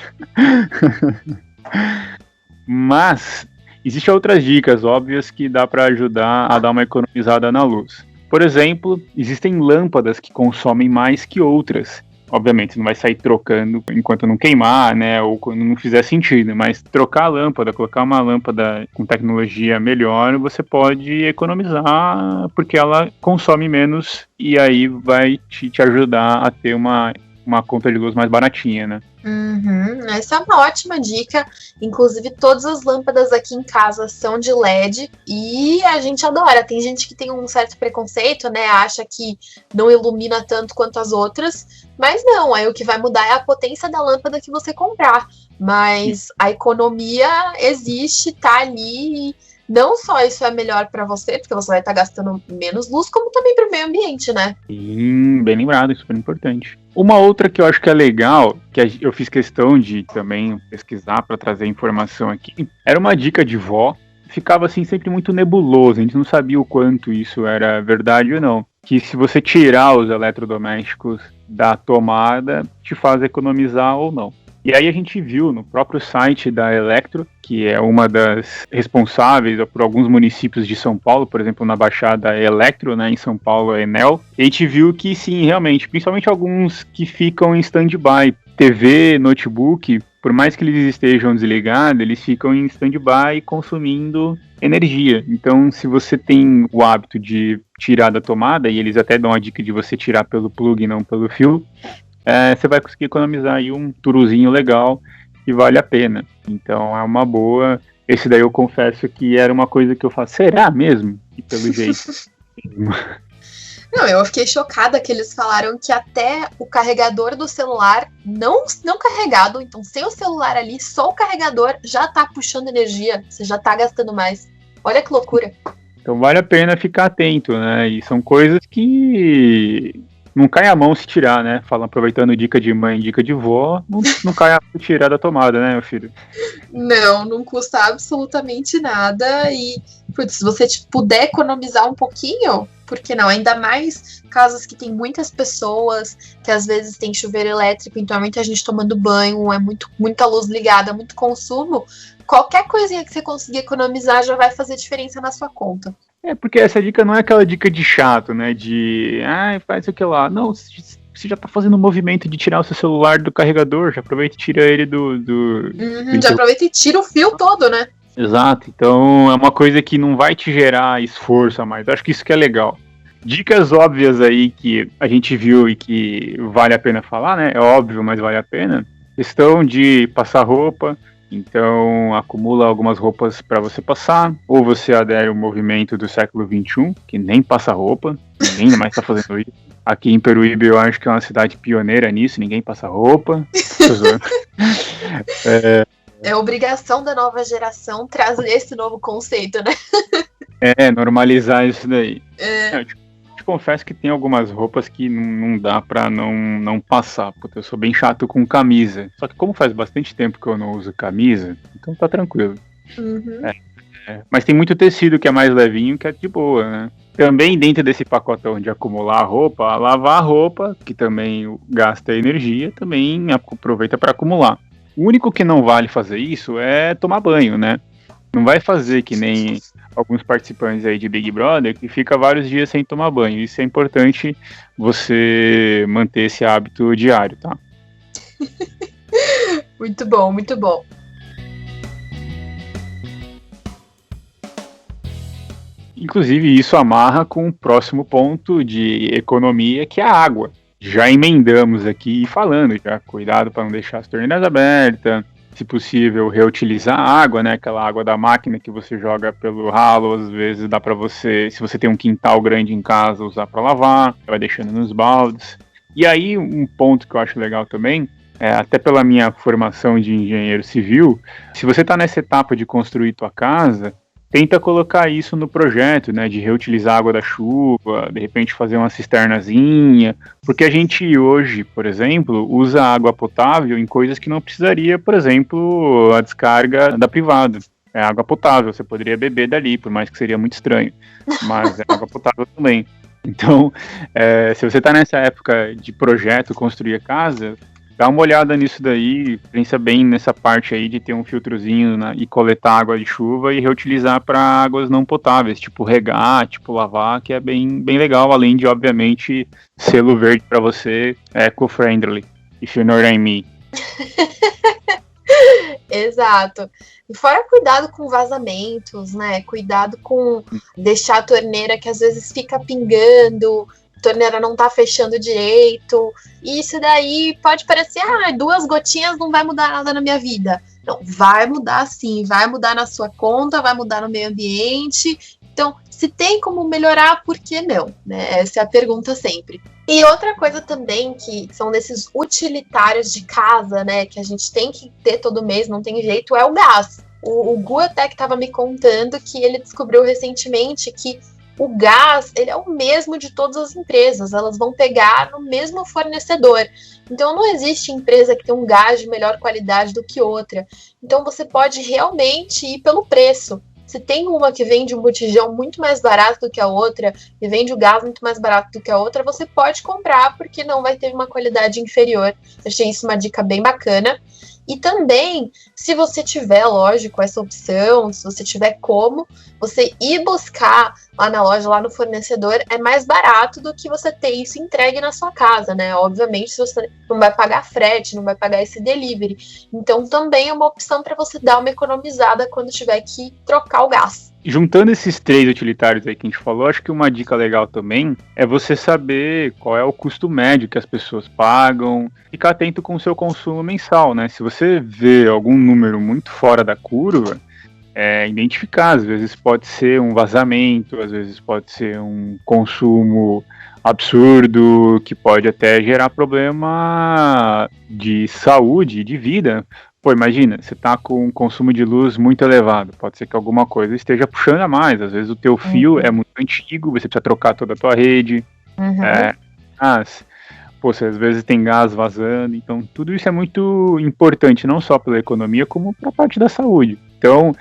Mas existem outras dicas óbvias que dá para ajudar a dar uma economizada na luz. Por exemplo, existem lâmpadas que consomem mais que outras. Obviamente, não vai sair trocando enquanto não queimar, né, ou quando não fizer sentido, mas trocar a lâmpada, colocar uma lâmpada com tecnologia melhor, você pode economizar porque ela consome menos e aí vai te ajudar a ter uma conta de luz mais baratinha, né? Essa é uma ótima dica. Inclusive, todas as lâmpadas aqui em casa são de LED e a gente adora. Tem gente que tem um certo preconceito, né? Acha que não ilumina tanto quanto as outras, mas não. Aí o que vai mudar é a potência da lâmpada que você comprar. Mas a economia existe, tá ali. E não só isso é melhor para você, porque você vai estar gastando menos luz, como também para o meio ambiente, né? Sim, bem lembrado, super importante. Uma outra que eu acho que é legal, que eu fiz questão de também pesquisar para trazer informação aqui, era uma dica de vó, ficava assim sempre muito nebuloso, a gente não sabia o quanto isso era verdade ou não. Que se você tirar os eletrodomésticos da tomada, te faz economizar ou não. E aí a gente viu no próprio site da Electro, que é uma das responsáveis por alguns municípios de São Paulo, por exemplo, na Baixada Electro, né, em São Paulo é Enel, e a gente viu que sim, realmente, principalmente alguns que ficam em stand-by, TV, notebook, por mais que eles estejam desligados, eles ficam em stand-by consumindo energia. Então, se você tem o hábito de tirar da tomada, e eles até dão a dica de você tirar pelo plug e não pelo fio, você vai conseguir economizar aí um turuzinho legal e vale a pena. Então é uma boa. Esse daí eu confesso que era uma coisa que eu faço. Será mesmo? E pelo jeito. Não, eu fiquei chocada que eles falaram que até o carregador do celular não carregado, então sem o celular ali, só o carregador já tá puxando energia, você já tá gastando mais. Olha que loucura. Então vale a pena ficar atento, né? E são coisas que não cai a mão se tirar, né? Aproveitando dica de mãe, dica de vó, não cai a mão tirar da tomada, né, meu filho? Não custa absolutamente nada. E putz, se você puder economizar um pouquinho, por que não? Ainda mais casas que tem muitas pessoas, que às vezes tem chuveiro elétrico, então é muita gente tomando banho, é muita luz ligada, muito consumo. Qualquer coisinha que você conseguir economizar já vai fazer diferença na sua conta. Porque essa dica não é aquela dica de chato, né? De, faz aquilo lá. Não, você já tá fazendo um movimento de tirar o seu celular do carregador, já aproveita e tira ele do já aproveita e tira o fio todo, né? Exato, então é uma coisa que não vai te gerar esforço a mais. Eu acho que isso que é legal. Dicas óbvias aí que a gente viu e que vale a pena falar, né? É óbvio, mas vale a pena. Questão de passar roupa. Então, acumula algumas roupas para você passar, ou você adere ao movimento do século XXI, que nem passa roupa, ninguém mais está fazendo isso. Aqui em Peruíbe eu acho que é uma cidade pioneira nisso, ninguém passa roupa. É obrigação da nova geração trazer esse novo conceito, né? Normalizar isso daí. Eu te confesso que tem algumas roupas que não dá pra não passar, porque eu sou bem chato com camisa. Só que como faz bastante tempo que eu não uso camisa, então tá tranquilo. Mas tem muito tecido que é mais levinho, que é de boa, né? Também dentro desse pacotão de acumular a roupa, lavar a roupa, que também gasta energia, também aproveita para acumular. O único que não vale fazer isso é tomar banho, né? Não vai fazer que nem alguns participantes aí de Big Brother que fica vários dias sem tomar banho. Isso é importante você manter esse hábito diário, tá? Muito bom, muito bom. Inclusive, isso amarra com o próximo ponto de economia, que é a água. já emendamos aqui falando, já cuidado para não deixar as torneiras abertas, se possível reutilizar a água, né, aquela água da máquina que você joga pelo ralo, às vezes dá para você, se você tem um quintal grande em casa, usar para lavar, vai deixando nos baldes. E aí um ponto que eu acho legal também, até pela minha formação de engenheiro civil, se você está nessa etapa de construir tua casa, tenta colocar isso no projeto, né, de reutilizar a água da chuva, de repente fazer uma cisternazinha, porque a gente hoje, por exemplo, usa água potável em coisas que não precisaria, por exemplo, a descarga da privada. É água potável, você poderia beber dali, por mais que seria muito estranho, mas é água potável também. Então, se você está nessa época de projeto, construir a casa, dá uma olhada nisso daí, pensa bem nessa parte aí de ter um filtrozinho, né, e coletar água de chuva e reutilizar para águas não potáveis, tipo regar, tipo lavar, que é bem, bem legal, além de, obviamente, selo verde para você, eco-friendly, if you know what I mean. Exato. E fora cuidado com vazamentos, né? Cuidado com deixar a torneira que às vezes fica pingando, a torneira não tá fechando direito. E isso daí pode parecer, 2 gotinhas não vai mudar nada na minha vida. Não, vai mudar sim, vai mudar na sua conta, vai mudar no meio ambiente. Então, se tem como melhorar, por que não? Né? Essa é a pergunta sempre. E outra coisa também, que são desses utilitários de casa, né, que a gente tem que ter todo mês, não tem jeito, é o gás. O Gu até que estava me contando que ele descobriu recentemente que o gás, ele é o mesmo de todas as empresas, elas vão pegar no mesmo fornecedor. Então não existe empresa que tem um gás de melhor qualidade do que outra. Então você pode realmente ir pelo preço. Se tem uma que vende um botijão muito mais barato do que a outra, e vende o gás muito mais barato do que a outra, você pode comprar, porque não vai ter uma qualidade inferior. Achei isso uma dica bem bacana. E também, se você tiver, lógico, essa opção, se você tiver como, você ir buscar lá na loja, lá no fornecedor, é mais barato do que você ter isso entregue na sua casa, né? Obviamente, você não vai pagar frete, não vai pagar esse delivery. Então, também é uma opção para você dar uma economizada quando tiver que trocar o gás. Juntando esses 3 utilitários aí que a gente falou, acho que uma dica legal também é você saber qual é o custo médio que as pessoas pagam, ficar atento com o seu consumo mensal, né? Se você vê algum número muito fora da curva, identificar, às vezes pode ser um vazamento, às vezes pode ser um consumo absurdo, que pode até gerar problema de saúde, de vida. Pô, imagina, você tá com um consumo de luz muito elevado, pode ser que alguma coisa esteja puxando a mais, às vezes o teu fio é muito antigo, você precisa trocar toda a tua rede, às vezes tem gás vazando, então tudo isso é muito importante, não só pela economia, como para a parte da saúde. Então,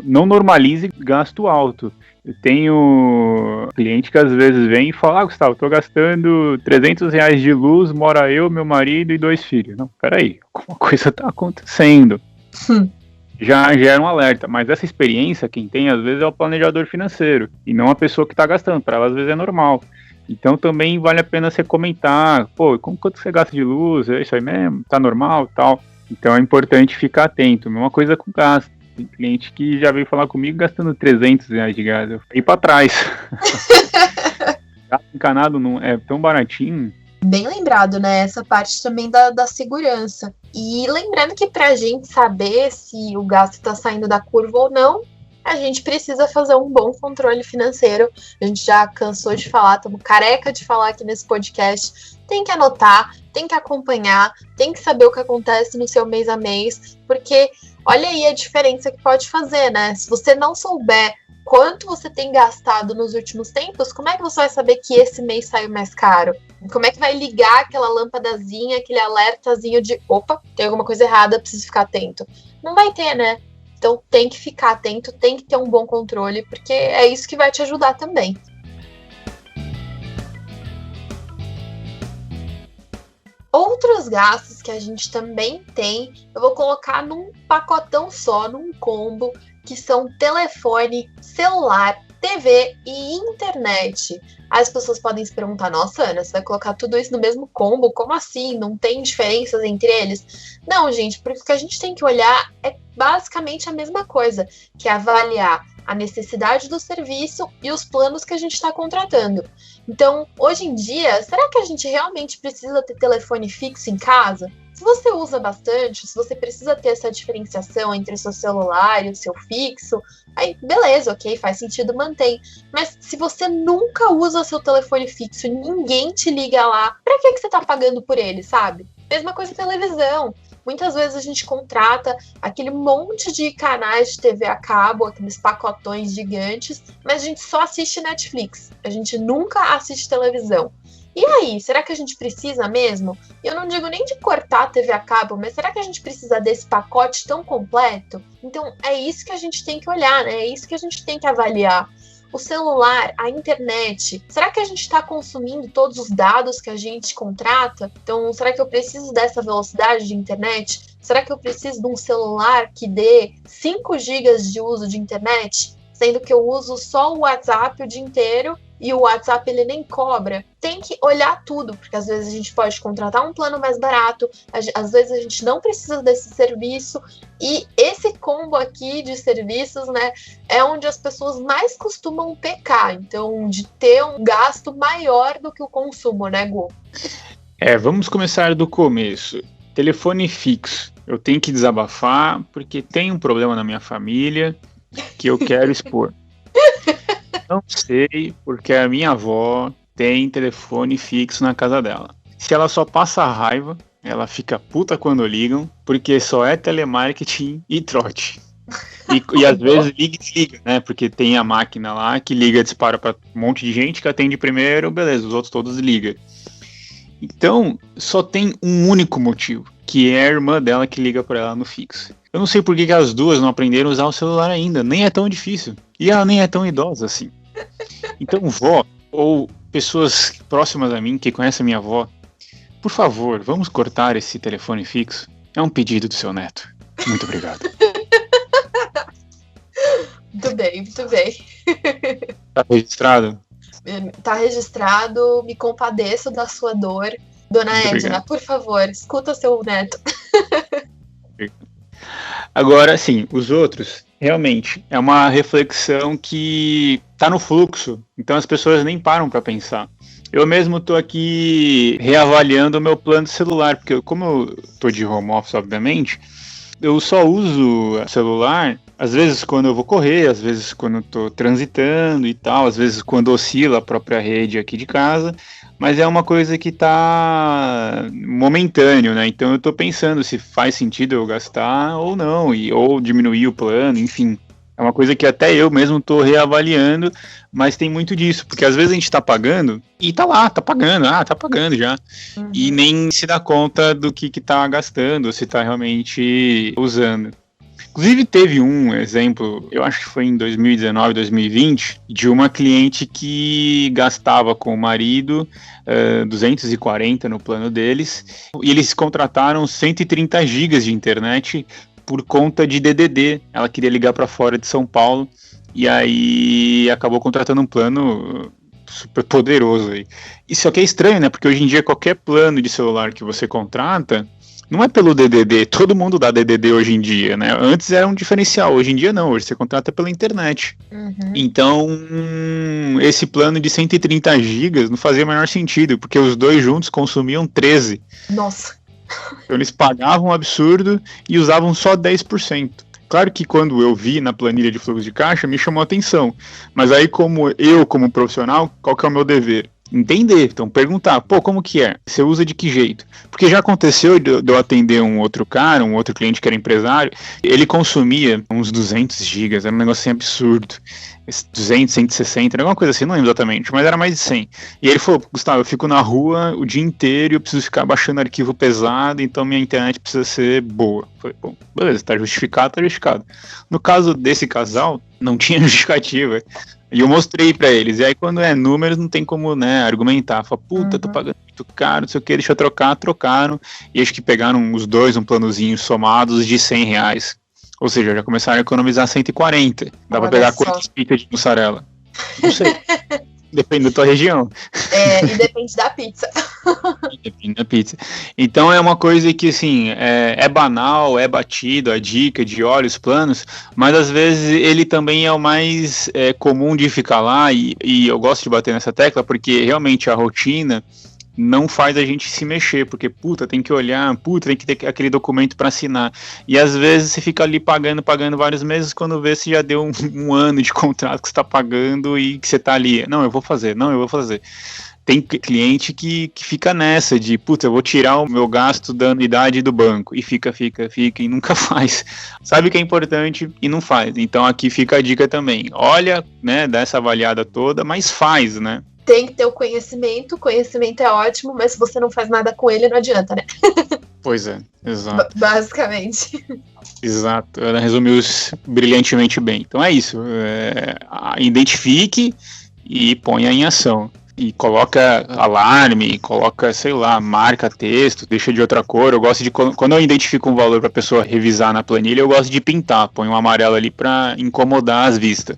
não normalize gasto alto. Eu tenho cliente que às vezes vem e fala, Gustavo, eu tô gastando R$300 de luz, mora eu, meu marido e 2 filhos. Não, peraí, alguma coisa tá acontecendo. Já gera um alerta, mas essa experiência quem tem às vezes é o planejador financeiro, e não a pessoa que tá gastando, para ela às vezes é normal. Então também vale a pena você comentar, quanto você gasta de luz, é isso aí mesmo, tá normal, tal. Então é importante ficar atento, mesma coisa com gás. Tem cliente que já veio falar comigo gastando R$300 de gás. Eu fui pra trás. Gás encanado não é tão baratinho. Bem lembrado, né? Essa parte também da segurança. E lembrando que pra gente saber se o gasto está saindo da curva ou não, a gente precisa fazer um bom controle financeiro. A gente já cansou de falar, estamos careca de falar aqui nesse podcast. Tem que anotar, tem que acompanhar, tem que saber o que acontece no seu mês a mês, porque olha aí a diferença que pode fazer, né? Se você não souber quanto você tem gastado nos últimos tempos, como é que você vai saber que esse mês saiu mais caro? Como é que vai ligar aquela lâmpadazinha, aquele alertazinho de opa, tem alguma coisa errada, preciso ficar atento? Não vai ter, né? Então tem que ficar atento, tem que ter um bom controle, porque é isso que vai te ajudar também. Outros gastos que a gente também tem, eu vou colocar num pacotão só, num combo, que são telefone, celular, TV e internet. As pessoas podem se perguntar, nossa, Ana, você vai colocar tudo isso no mesmo combo? Como assim? Não tem diferenças entre eles? Não, gente, porque o que a gente tem que olhar é basicamente a mesma coisa, que é avaliar a necessidade do serviço e os planos que a gente está contratando. Então, hoje em dia, será que a gente realmente precisa ter telefone fixo em casa? Se você usa bastante, se você precisa ter essa diferenciação entre o seu celular e o seu fixo, aí beleza, ok, faz sentido, mantém. Mas se você nunca usa o seu telefone fixo, ninguém te liga lá, pra que você tá pagando por ele, sabe? Mesma coisa com televisão. Muitas vezes a gente contrata aquele monte de canais de TV a cabo, aqueles pacotões gigantes, mas a gente só assiste Netflix. A gente nunca assiste televisão. E aí, será que a gente precisa mesmo? Eu não digo nem de cortar a TV a cabo, mas será que a gente precisa desse pacote tão completo? Então, é isso que a gente tem que olhar, né? É isso que a gente tem que avaliar. O celular, a internet, será que a gente está consumindo todos os dados que a gente contrata? Então, será que eu preciso dessa velocidade de internet? Será que eu preciso de um celular que dê 5 GB de uso de internet? Sendo que eu uso só o WhatsApp o dia inteiro e o WhatsApp ele nem cobra. Tem que olhar tudo, porque às vezes a gente pode contratar um plano mais barato, às vezes a gente não precisa desse serviço, e esse combo aqui de serviços, né, é onde as pessoas mais costumam pecar, então de ter um gasto maior do que o consumo, né, Gu? Vamos começar do começo. Telefone fixo. Eu tenho que desabafar, porque tem um problema na minha família que eu quero expor. Não sei porque a minha avó tem telefone fixo na casa dela. Se ela só passa raiva, ela fica puta quando ligam, porque só é telemarketing e trote. E às vezes liga e desliga, né? Porque tem a máquina lá que liga e dispara pra um monte de gente que atende primeiro, beleza, os outros todos ligam. Então, só tem um único motivo, que é a irmã dela que liga pra ela no fixo. Eu não sei por que as duas não aprenderam a usar o celular ainda, nem é tão difícil. E ela nem é tão idosa assim. Então, vó, ou pessoas próximas a mim, que conhecem a minha avó, por favor, vamos cortar esse telefone fixo? É um pedido do seu neto. Muito obrigado. Muito bem, muito bem. Tá registrado? Tá registrado, me compadeço da sua dor. Dona Muito Edna, obrigado. por favor, escuta seu neto. Agora, sim, os outros, realmente, é uma reflexão que tá no fluxo, então as pessoas nem param para pensar. Eu mesmo tô aqui reavaliando o meu plano de celular, porque como eu tô de home office, obviamente, eu só uso celular, às vezes quando eu vou correr, às vezes quando eu tô transitando e tal, às vezes quando oscila a própria rede aqui de casa, mas é uma coisa que tá momentâneo, né? Então eu tô pensando se faz sentido eu gastar ou não, ou diminuir o plano, enfim. É uma coisa que até eu mesmo tô reavaliando, mas tem muito disso, porque às vezes a gente tá pagando e tá lá, tá pagando já. Uhum. E nem se dá conta do que tá gastando, ou se tá realmente usando. Inclusive teve um exemplo, eu acho que foi em 2019, 2020, de uma cliente que gastava com o marido 240 no plano deles, e eles contrataram 130 gigas de internet por conta de DDD. Ela queria ligar para fora de São Paulo, e aí acabou contratando um plano super poderoso aí. Isso aqui é estranho, né? Porque hoje em dia qualquer plano de celular que você contrata não é pelo DDD, todo mundo dá DDD hoje em dia, né? Antes era um diferencial, hoje em dia não, hoje você contrata pela internet. Uhum. Então, esse plano de 130 gigas não fazia o menor sentido, porque os dois juntos consumiam 13. Nossa. Então eles pagavam um absurdo e usavam só 10%. Claro que quando eu vi na planilha de fluxo de caixa, me chamou a atenção. Mas aí, como profissional, qual que é o meu dever? Entender, então perguntar, como que é? Você usa de que jeito? Porque já aconteceu de eu atender um outro cara, um outro cliente que era empresário, ele consumia uns 200 gigas, era um negócio assim absurdo. 200, 160, era alguma coisa assim, não lembro exatamente, mas era mais de 100. E ele falou, Gustavo, eu fico na rua o dia inteiro e eu preciso ficar baixando arquivo pesado, então minha internet precisa ser boa. Eu falei, bom, beleza, tá justificado. No caso desse casal, não tinha justificativa. E eu mostrei pra eles, e aí quando é números não tem como, né, argumentar. Fala, puta, tô pagando muito caro, não sei o que, deixa eu trocar, trocaram. E acho que pegaram os dois, um planozinho somados de R$100. Ou seja, já começaram a economizar 140. Dá pra pegar quantas pizzas de mussarela? Não sei. Depende da tua região. E depende da pizza. Depende da pizza. Então é uma coisa que, assim, é banal, é batido, a dica de olha os planos, mas às vezes ele também é o mais comum de ficar lá, e eu gosto de bater nessa tecla, porque realmente a rotina não faz a gente se mexer, porque, tem que olhar, tem que ter aquele documento para assinar. E às vezes você fica ali pagando vários meses, quando vê se já deu um ano de contrato que você está pagando e que você está ali, não, eu vou fazer. Tem cliente que fica nessa de, eu vou tirar o meu gasto da anuidade do banco, e fica, e nunca faz. Sabe que é importante e não faz. Então aqui fica a dica também. Olha, né, dá essa avaliada toda, mas faz, né? Tem que ter o conhecimento é ótimo, mas se você não faz nada com ele, não adianta, né? Pois é, exato. Basicamente. Exato, ela resumiu brilhantemente bem. Então é isso, identifique e ponha em ação. E coloca alarme, coloca, marca texto, deixa de outra cor. Eu gosto de, quando eu identifico um valor para a pessoa revisar na planilha, eu gosto de pintar, põe um amarelo ali para incomodar as vistas.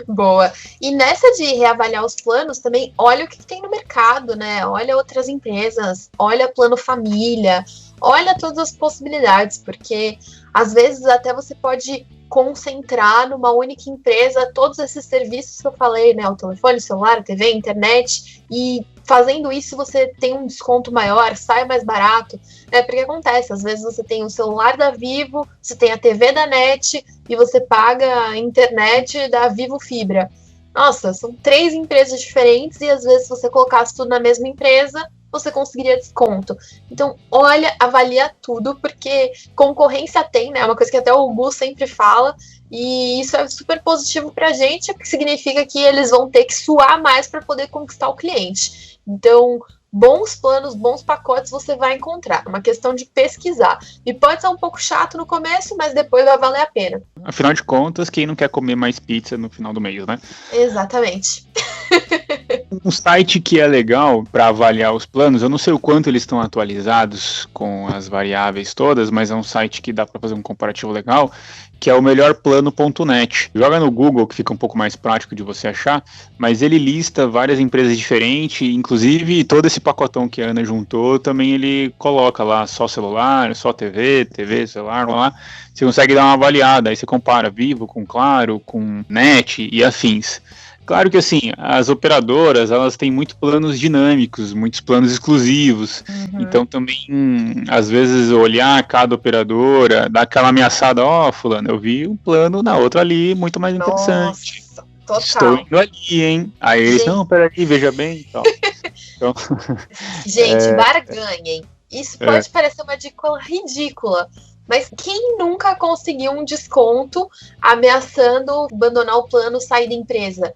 Boa. E nessa de reavaliar os planos também, olha o que tem no mercado, né? Olha outras empresas, olha plano família, olha todas as possibilidades, porque às vezes até você pode concentrar numa única empresa todos esses serviços que eu falei, né? O telefone, celular, TV, internet, e fazendo isso você tem um desconto maior, sai mais barato, né? Porque acontece, às vezes você tem o celular da Vivo, você tem a TV da NET e você paga a internet da Vivo Fibra. Nossa, são 3 empresas diferentes e às vezes se você colocasse tudo na mesma empresa, você conseguiria desconto. Então, olha, avalia tudo, porque concorrência tem, né? É uma coisa que até o Gu sempre fala, e isso é super positivo para a gente, porque significa que eles vão ter que suar mais para poder conquistar o cliente. Então, bons planos, bons pacotes você vai encontrar. É uma questão de pesquisar. E pode ser um pouco chato no começo, mas depois vai valer a pena. Afinal de contas, quem não quer comer mais pizza no final do mês, né? Exatamente. Um site que é legal para avaliar os planos, eu não sei o quanto eles estão atualizados com as variáveis todas, mas é um site que dá para fazer um comparativo legal, que é o melhorplano.net. Joga no Google, que fica um pouco mais prático de você achar, mas ele lista várias empresas diferentes, inclusive todo esse pacotão que a Ana juntou, também ele coloca lá só celular, só TV, celular, lá. Você consegue dar uma avaliada, aí você compara Vivo com Claro, com NET e afins. Claro que assim, as operadoras, elas têm muitos planos dinâmicos, muitos planos exclusivos, então também, às vezes, olhar cada operadora, dar aquela ameaçada, fulano, eu vi um plano na outra ali, muito mais interessante. Nossa, total. Estou indo ali, hein? Aí eles, não, peraí, veja bem e tal. Então, gente, barganhem. Isso pode parecer uma dica ridícula, mas quem nunca conseguiu um desconto ameaçando abandonar o plano, sair da empresa?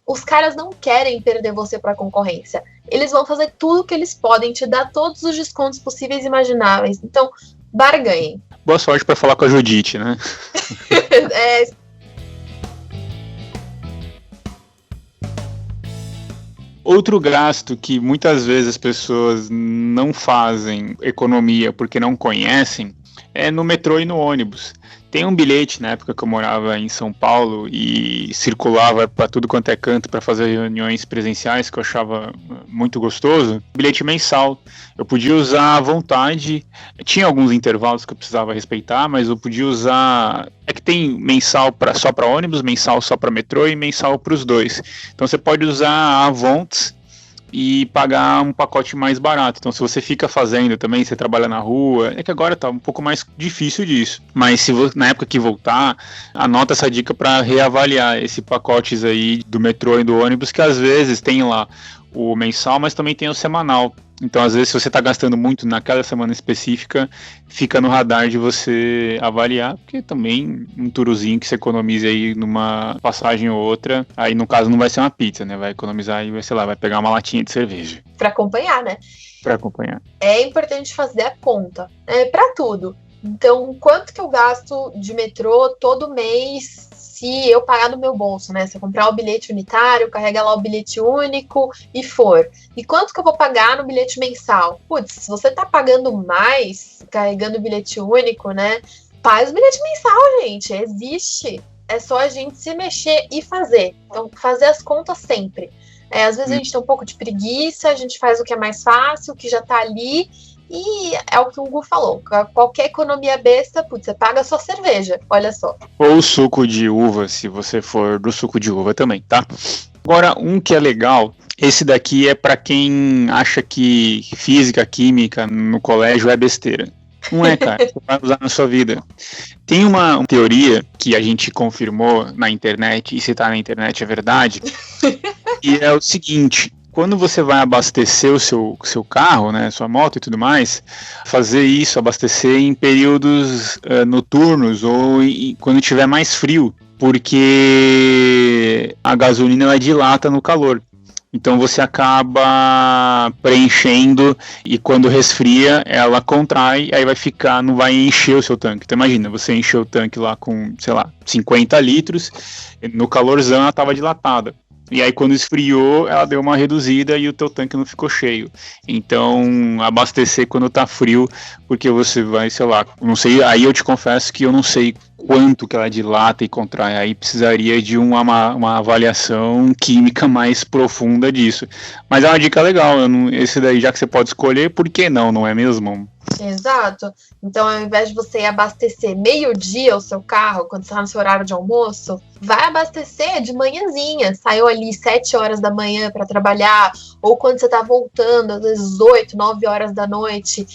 Os caras não querem perder você para a concorrência. Eles vão fazer tudo que eles podem, te dar todos os descontos possíveis e imagináveis. Então, barganhem. Boa sorte para falar com a Judite, né? Outro gasto que muitas vezes as pessoas não fazem economia porque não conhecem é no metrô e no ônibus. Tem um bilhete, na época que eu morava em São Paulo e circulava para tudo quanto é canto para fazer reuniões presenciais, que eu achava muito gostoso, bilhete mensal. Eu podia usar à vontade, tinha alguns intervalos que eu precisava respeitar, mas eu podia usar... É que tem mensal só para ônibus, mensal só para metrô e mensal para os dois. Então você pode usar à vontade e pagar um pacote mais barato. Então, se você fica fazendo também, você trabalha na rua, é que agora tá um pouco mais difícil disso. Mas se na época que voltar, anota essa dica para reavaliar esse pacotes aí do metrô e do ônibus, que às vezes tem lá o mensal, mas também tem o semanal. Então, às vezes, se você está gastando muito naquela semana específica, fica no radar de você avaliar, porque também um turozinho que você economize aí numa passagem ou outra, aí no caso não vai ser uma pizza, né? Vai economizar e, sei lá, vai pegar uma latinha de cerveja. Para acompanhar, né? Para acompanhar. É importante fazer a conta, para tudo. Então, quanto que eu gasto de metrô todo mês se eu pagar no meu bolso, né? Se eu comprar o bilhete unitário, carregar lá o bilhete único e for. E quanto que eu vou pagar no bilhete mensal? Putz, se você tá pagando mais carregando o bilhete único, né? Faz o bilhete mensal, gente. Existe. é só a gente se mexer e fazer. Então, fazer as contas sempre. Às vezes a gente tem um pouco de preguiça, a gente faz o que é mais fácil, o que já tá ali, e é o que o Hugo falou. Qualquer economia besta, putz, você paga a sua cerveja, olha só. Ou suco de uva, se você for do suco de uva também, tá? Agora, um que é legal, esse daqui é para quem acha que física, química no colégio é besteira. Não é, cara, você vai usar na sua vida. Tem uma teoria que a gente confirmou na internet, e se tá na internet é verdade, e é o seguinte: quando você vai abastecer o seu carro, né, sua moto e tudo mais, fazer isso, abastecer em períodos noturnos ou quando tiver mais frio, porque a gasolina ela dilata no calor. Então você acaba preenchendo e quando resfria ela contrai, aí não vai encher o seu tanque. Então imagina, você encheu o tanque lá com, sei lá, 50 litros, no calorzão ela estava dilatada. E aí quando esfriou, ela deu uma reduzida e o teu tanque não ficou cheio. Então, abastecer quando tá frio, porque você vai, sei lá, não sei, aí eu te confesso que eu não sei quanto que ela dilata e contrai, aí precisaria de uma avaliação química mais profunda disso. Mas é uma dica legal, esse daí, já que você pode escolher, por que não é mesmo? Exato. Então, ao invés de você abastecer meio-dia o seu carro, quando você está no seu horário de almoço, vai abastecer de manhãzinha. Saiu ali 7 horas da manhã para trabalhar, ou quando você está voltando, às vezes 8, 9 horas da noite.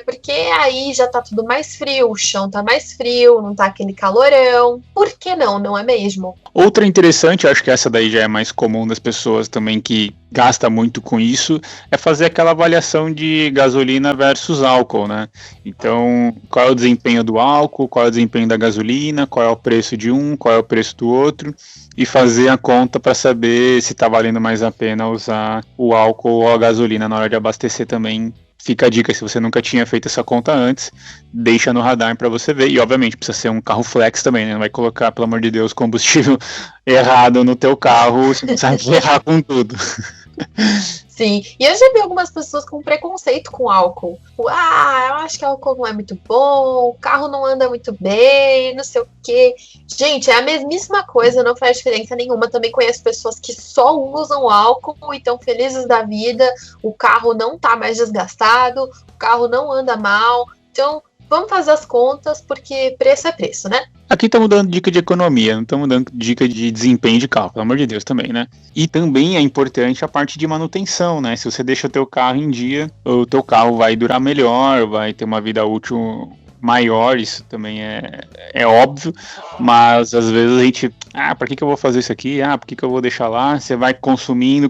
Porque aí já tá tudo mais frio, o chão tá mais frio, não tá aquele calorão. Por que não é mesmo? Outra interessante, acho que essa daí já é mais comum das pessoas também que gasta muito com isso, é fazer aquela avaliação de gasolina versus álcool, né? Então, qual é o desempenho do álcool, qual é o desempenho da gasolina, qual é o preço de um, qual é o preço do outro, e fazer a conta para saber se está valendo mais a pena usar o álcool ou a gasolina na hora de abastecer também. Fica a dica, se você nunca tinha feito essa conta antes, deixa no radar para você ver. E obviamente precisa ser um carro flex também, né? Não vai colocar, pelo amor de Deus, combustível errado no teu carro, você não sabe ferrar com tudo. Sim, e eu já vi algumas pessoas com preconceito com álcool. Eu acho que álcool não é muito bom, o carro não anda muito bem, não sei o quê. Gente, é a mesmíssima coisa, não faz diferença nenhuma. Também conheço pessoas que só usam álcool e estão felizes da vida, o carro não tá mais desgastado, o carro não anda mal. Então, vamos fazer as contas, porque preço é preço, né? Aqui estamos dando dica de economia, não estamos dando dica de desempenho de carro, pelo amor de Deus também, né? E também é importante a parte de manutenção, né? Se você deixa o teu carro em dia, o teu carro vai durar melhor, vai ter uma vida útil maior, isso também é óbvio, mas às vezes a gente, pra que eu vou fazer isso aqui? Por que eu vou deixar lá? Você vai consumindo,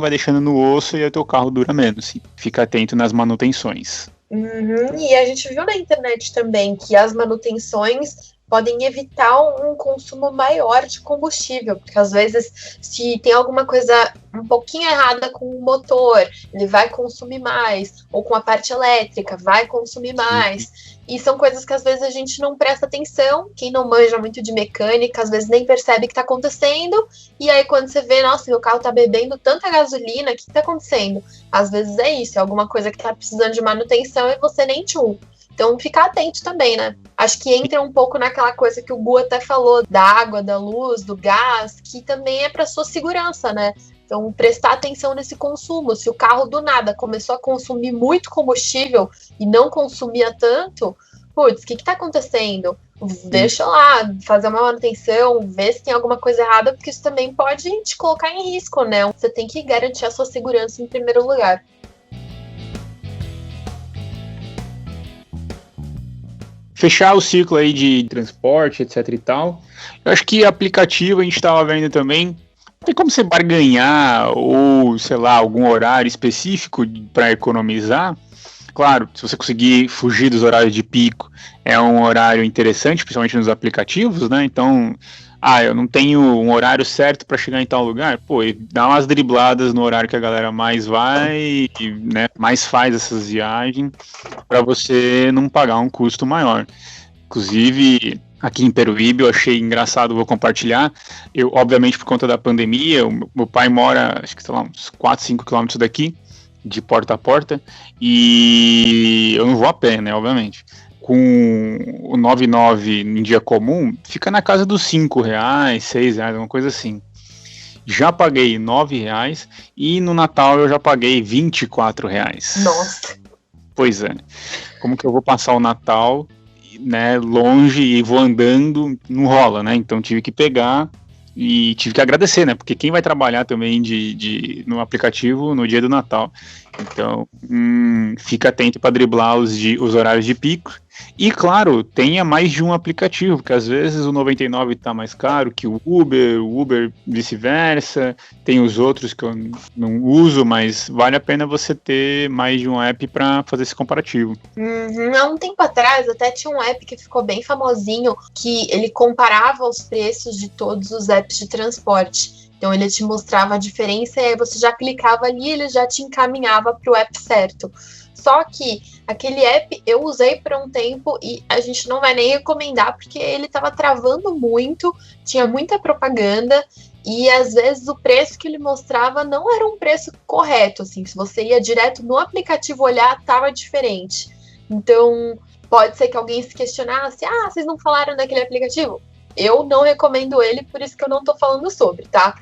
vai deixando no osso e o teu carro dura menos. Fica atento nas manutenções. E a gente viu na internet também que as manutenções podem evitar um consumo maior de combustível, porque às vezes se tem alguma coisa um pouquinho errada com o motor, ele vai consumir mais, ou com a parte elétrica, vai consumir mais. E são coisas que às vezes a gente não presta atenção, quem não manja muito de mecânica, às vezes nem percebe o que está acontecendo, e aí quando você vê, nossa, meu carro está bebendo tanta gasolina, o que está acontecendo? Às vezes é isso, é alguma coisa que está precisando de manutenção e você nem tchum. Então, ficar atento também, né? Acho que entra um pouco naquela coisa que o Gu até falou, da água, da luz, do gás, que também é para sua segurança, né? Então, prestar atenção nesse consumo. Se o carro do nada começou a consumir muito combustível e não consumia tanto, putz, o que está acontecendo? Deixa lá, fazer uma manutenção, ver se tem alguma coisa errada, porque isso também pode te colocar em risco, né? Você tem que garantir a sua segurança em primeiro lugar. Fechar o ciclo aí de transporte, etc e tal. Eu acho que aplicativo a gente estava vendo também. Tem como você barganhar ou, sei lá, algum horário específico para economizar? Claro, se você conseguir fugir dos horários de pico, é um horário interessante, principalmente nos aplicativos, né? Então, eu não tenho um horário certo para chegar em tal lugar. Pô, e dá umas dribladas no horário que a galera mais vai, né? Mais faz essas viagens, para você não pagar um custo maior. Inclusive, aqui em Peruíbe, eu achei engraçado, vou compartilhar. Eu, obviamente, por conta da pandemia, meu pai mora, acho que, sei lá, uns 4, 5 quilômetros daqui, de porta a porta, e eu não vou a pé, né, obviamente. com o 99 em dia comum, fica na casa dos R$5, R$6, uma coisa assim. Já paguei R$9 e no Natal eu já paguei R$24. Nossa. Pois é. Como que eu vou passar o Natal, né, longe e vou andando? Não rola, né? Então tive que pegar e tive que agradecer, né? Porque quem vai trabalhar também no aplicativo no dia do Natal? Então, fica atento para driblar os horários de pico. E, claro, tenha mais de um aplicativo, porque às vezes o 99 está mais caro que o Uber vice-versa, tem os outros que eu não uso, mas vale a pena você ter mais de um app para fazer esse comparativo. Há um tempo atrás, até tinha um app que ficou bem famosinho, que ele comparava os preços de todos os apps de transporte. Então ele te mostrava a diferença e aí você já clicava ali e ele já te encaminhava para o app certo. Só que aquele app eu usei por um tempo e a gente não vai nem recomendar porque ele estava travando muito, tinha muita propaganda e às vezes o preço que ele mostrava não era um preço correto, assim, se você ia direto no aplicativo olhar, estava diferente. Então pode ser que alguém se questionasse, vocês não falaram daquele aplicativo? Eu não recomendo ele, por isso que eu não tô falando sobre, tá?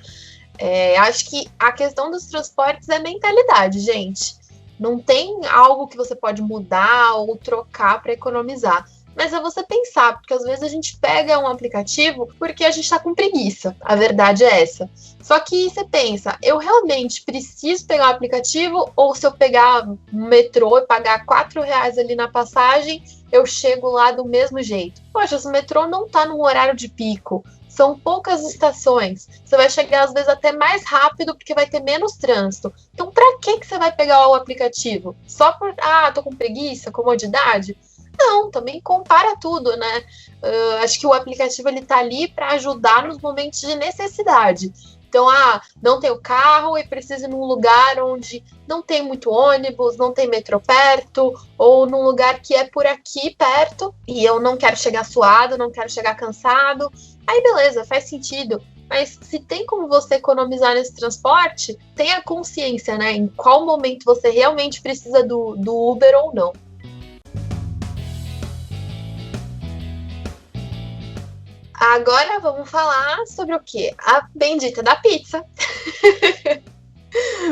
Acho que a questão dos transportes é mentalidade, gente. Não tem algo que você pode mudar ou trocar para economizar. Mas é você pensar, porque às vezes a gente pega um aplicativo porque a gente tá com preguiça. A verdade é essa. Só que você pensa, eu realmente preciso pegar o aplicativo ou se eu pegar um metrô e pagar R$4 ali na passagem, eu chego lá do mesmo jeito? Poxa, se o metrô não tá num horário de pico, são poucas estações, você vai chegar às vezes até mais rápido porque vai ter menos trânsito. Então, para que você vai pegar o aplicativo? Só por, tô com preguiça, comodidade? Não, também compara tudo, né? Acho que o aplicativo ele tá ali para ajudar nos momentos de necessidade. Então, não tenho carro e preciso ir num lugar onde não tem muito ônibus, não tem metrô perto, ou num lugar que é por aqui perto e eu não quero chegar suado, não quero chegar cansado. Aí, beleza, faz sentido. Mas se tem como você economizar nesse transporte, tenha consciência, né? Em qual momento você realmente precisa do Uber ou não. Agora vamos falar sobre o quê? A bendita da pizza.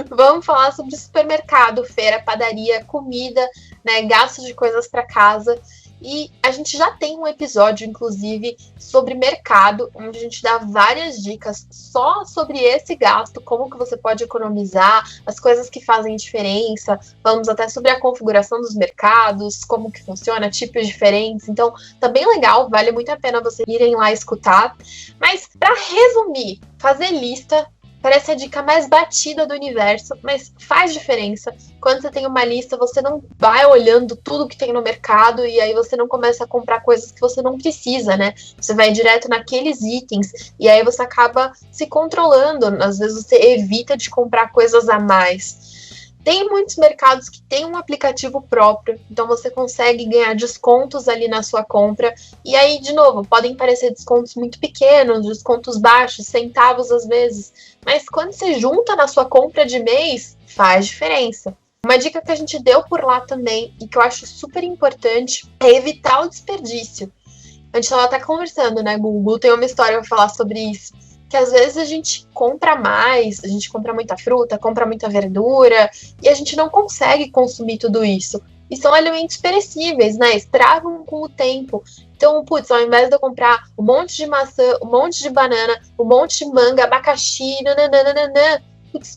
Vamos falar sobre supermercado, feira, padaria, comida, né, gastos de coisas para casa. E a gente já tem um episódio, inclusive, sobre mercado, onde a gente dá várias dicas só sobre esse gasto, como que você pode economizar, as coisas que fazem diferença. Falamos até sobre a configuração dos mercados, como que funciona, tipos diferentes. Então, tá bem legal, vale muito a pena vocês irem lá escutar. Mas, para resumir, fazer lista parece a dica mais batida do universo, mas faz diferença. Quando você tem uma lista, você não vai olhando tudo que tem no mercado e aí você não começa a comprar coisas que você não precisa, né? Você vai direto naqueles itens e aí você acaba se controlando. Às vezes você evita de comprar coisas a mais. Tem muitos mercados que têm um aplicativo próprio, então você consegue ganhar descontos ali na sua compra. E aí, de novo, podem parecer descontos muito pequenos, descontos baixos, centavos às vezes. Mas quando você junta na sua compra de mês, faz diferença. Uma dica que a gente deu por lá também, e que eu acho super importante, é evitar o desperdício. A gente estava até conversando, né, Google? Tem uma história para falar sobre isso. Que às vezes a gente compra mais, a gente compra muita fruta, compra muita verdura, e a gente não consegue consumir tudo isso. E são alimentos perecíveis, né? Estragam com o tempo. Então, ao invés de eu comprar um monte de maçã, um monte de banana, um monte de manga, abacaxi,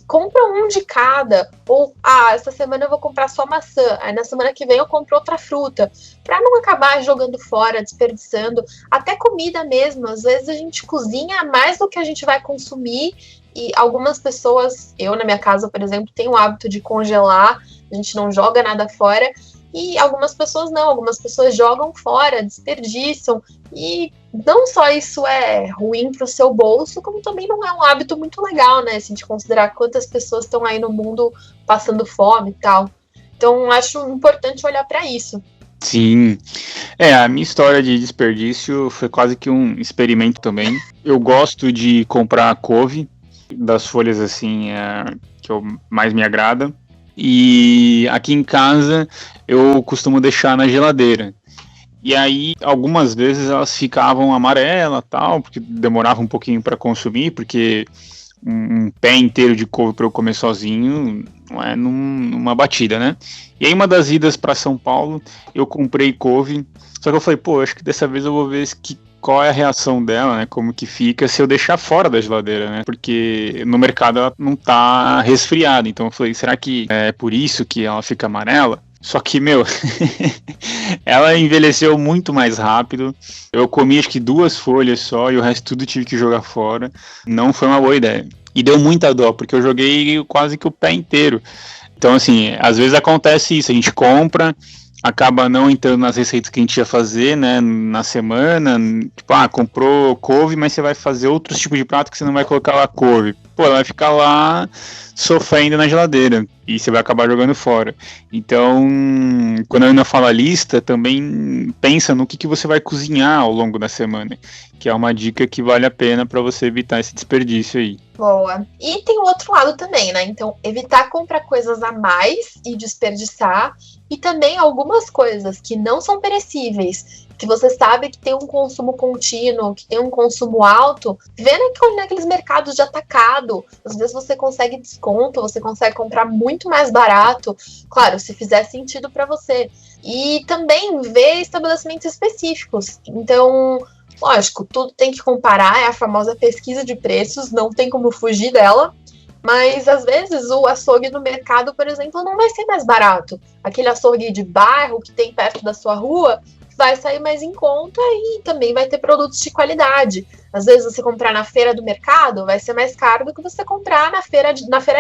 compra um de cada. Ou, essa semana eu vou comprar só maçã. Aí na semana que vem eu compro outra fruta. Pra não acabar jogando fora, desperdiçando. Até comida mesmo. Às vezes a gente cozinha mais do que a gente vai consumir. E algumas pessoas, eu na minha casa, por exemplo, tenho o hábito de congelar. A gente não joga nada fora. E algumas pessoas não, algumas pessoas jogam fora, desperdiçam, e não só isso é ruim para o seu bolso, como também não é um hábito muito legal, né, se a gente considerar quantas pessoas estão aí no mundo passando fome e tal. Então, acho importante olhar para isso. Sim, a minha história de desperdício foi quase que um experimento também. Eu gosto de comprar couve, das folhas assim, que mais me agrada. E aqui em casa eu costumo deixar na geladeira. E aí, algumas vezes elas ficavam amarelas, tal, porque demorava um pouquinho para consumir, porque um pé inteiro de couve para eu comer sozinho não é numa batida, né? E aí, uma das idas para São Paulo, eu comprei couve, só que eu falei, pô, acho que dessa vez eu vou ver qual é a reação dela, né? Como que fica se eu deixar fora da geladeira, né? Porque no mercado ela não tá resfriada. Então eu falei, será que é por isso que ela fica amarela? Só que, meu, ela envelheceu muito mais rápido. Eu comi acho que 2 folhas só e o resto tudo tive que jogar fora. Não foi uma boa ideia. E deu muita dó, porque eu joguei quase que o pé inteiro. Então, assim, às vezes acontece isso, a gente compra, acaba não entrando nas receitas que a gente ia fazer, né, na semana, tipo, comprou couve, mas você vai fazer outros tipos de prato que você não vai colocar lá couve. Pô, ela vai ficar lá sofrendo na geladeira e você vai acabar jogando fora. Então, quando a Ana fala lista, também pensa no que você vai cozinhar ao longo da semana, que é uma dica que vale a pena para você evitar esse desperdício aí. Boa. E tem o outro lado também, né? Então, evitar comprar coisas a mais e desperdiçar. E também algumas coisas que não são perecíveis, que você sabe que tem um consumo contínuo, que tem um consumo alto, vê naqueles mercados de atacado. Às vezes você consegue desconto, você consegue comprar muito mais barato, claro, se fizer sentido para você. E também ver estabelecimentos específicos. Então, lógico, tudo tem que comparar, é a famosa pesquisa de preços, não tem como fugir dela. Mas, às vezes, o açougue no mercado, por exemplo, não vai ser mais barato. Aquele açougue de bairro que tem perto da sua rua vai sair mais em conta e também vai ter produtos de qualidade. Às vezes, você comprar na feira do mercado vai ser mais caro do que você comprar na feira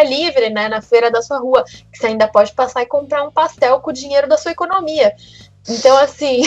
livre, né? Na feira da sua rua, que você ainda pode passar e comprar um pastel com o dinheiro da sua economia. Então, assim,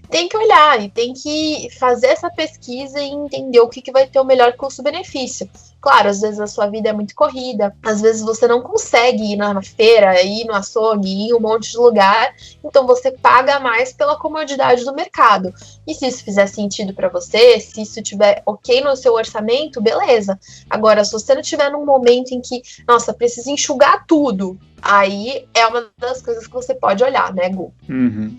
tem que olhar e tem que fazer essa pesquisa e entender o que vai ter o melhor custo-benefício. Claro, às vezes a sua vida é muito corrida, às vezes você não consegue ir na feira, ir no açougue, ir em um monte de lugar, então você paga mais pela comodidade do mercado. E se isso fizer sentido para você, se isso estiver ok no seu orçamento, beleza. Agora, se você não estiver num momento em que, nossa, precisa enxugar tudo, aí é uma das coisas que você pode olhar, né, Gu?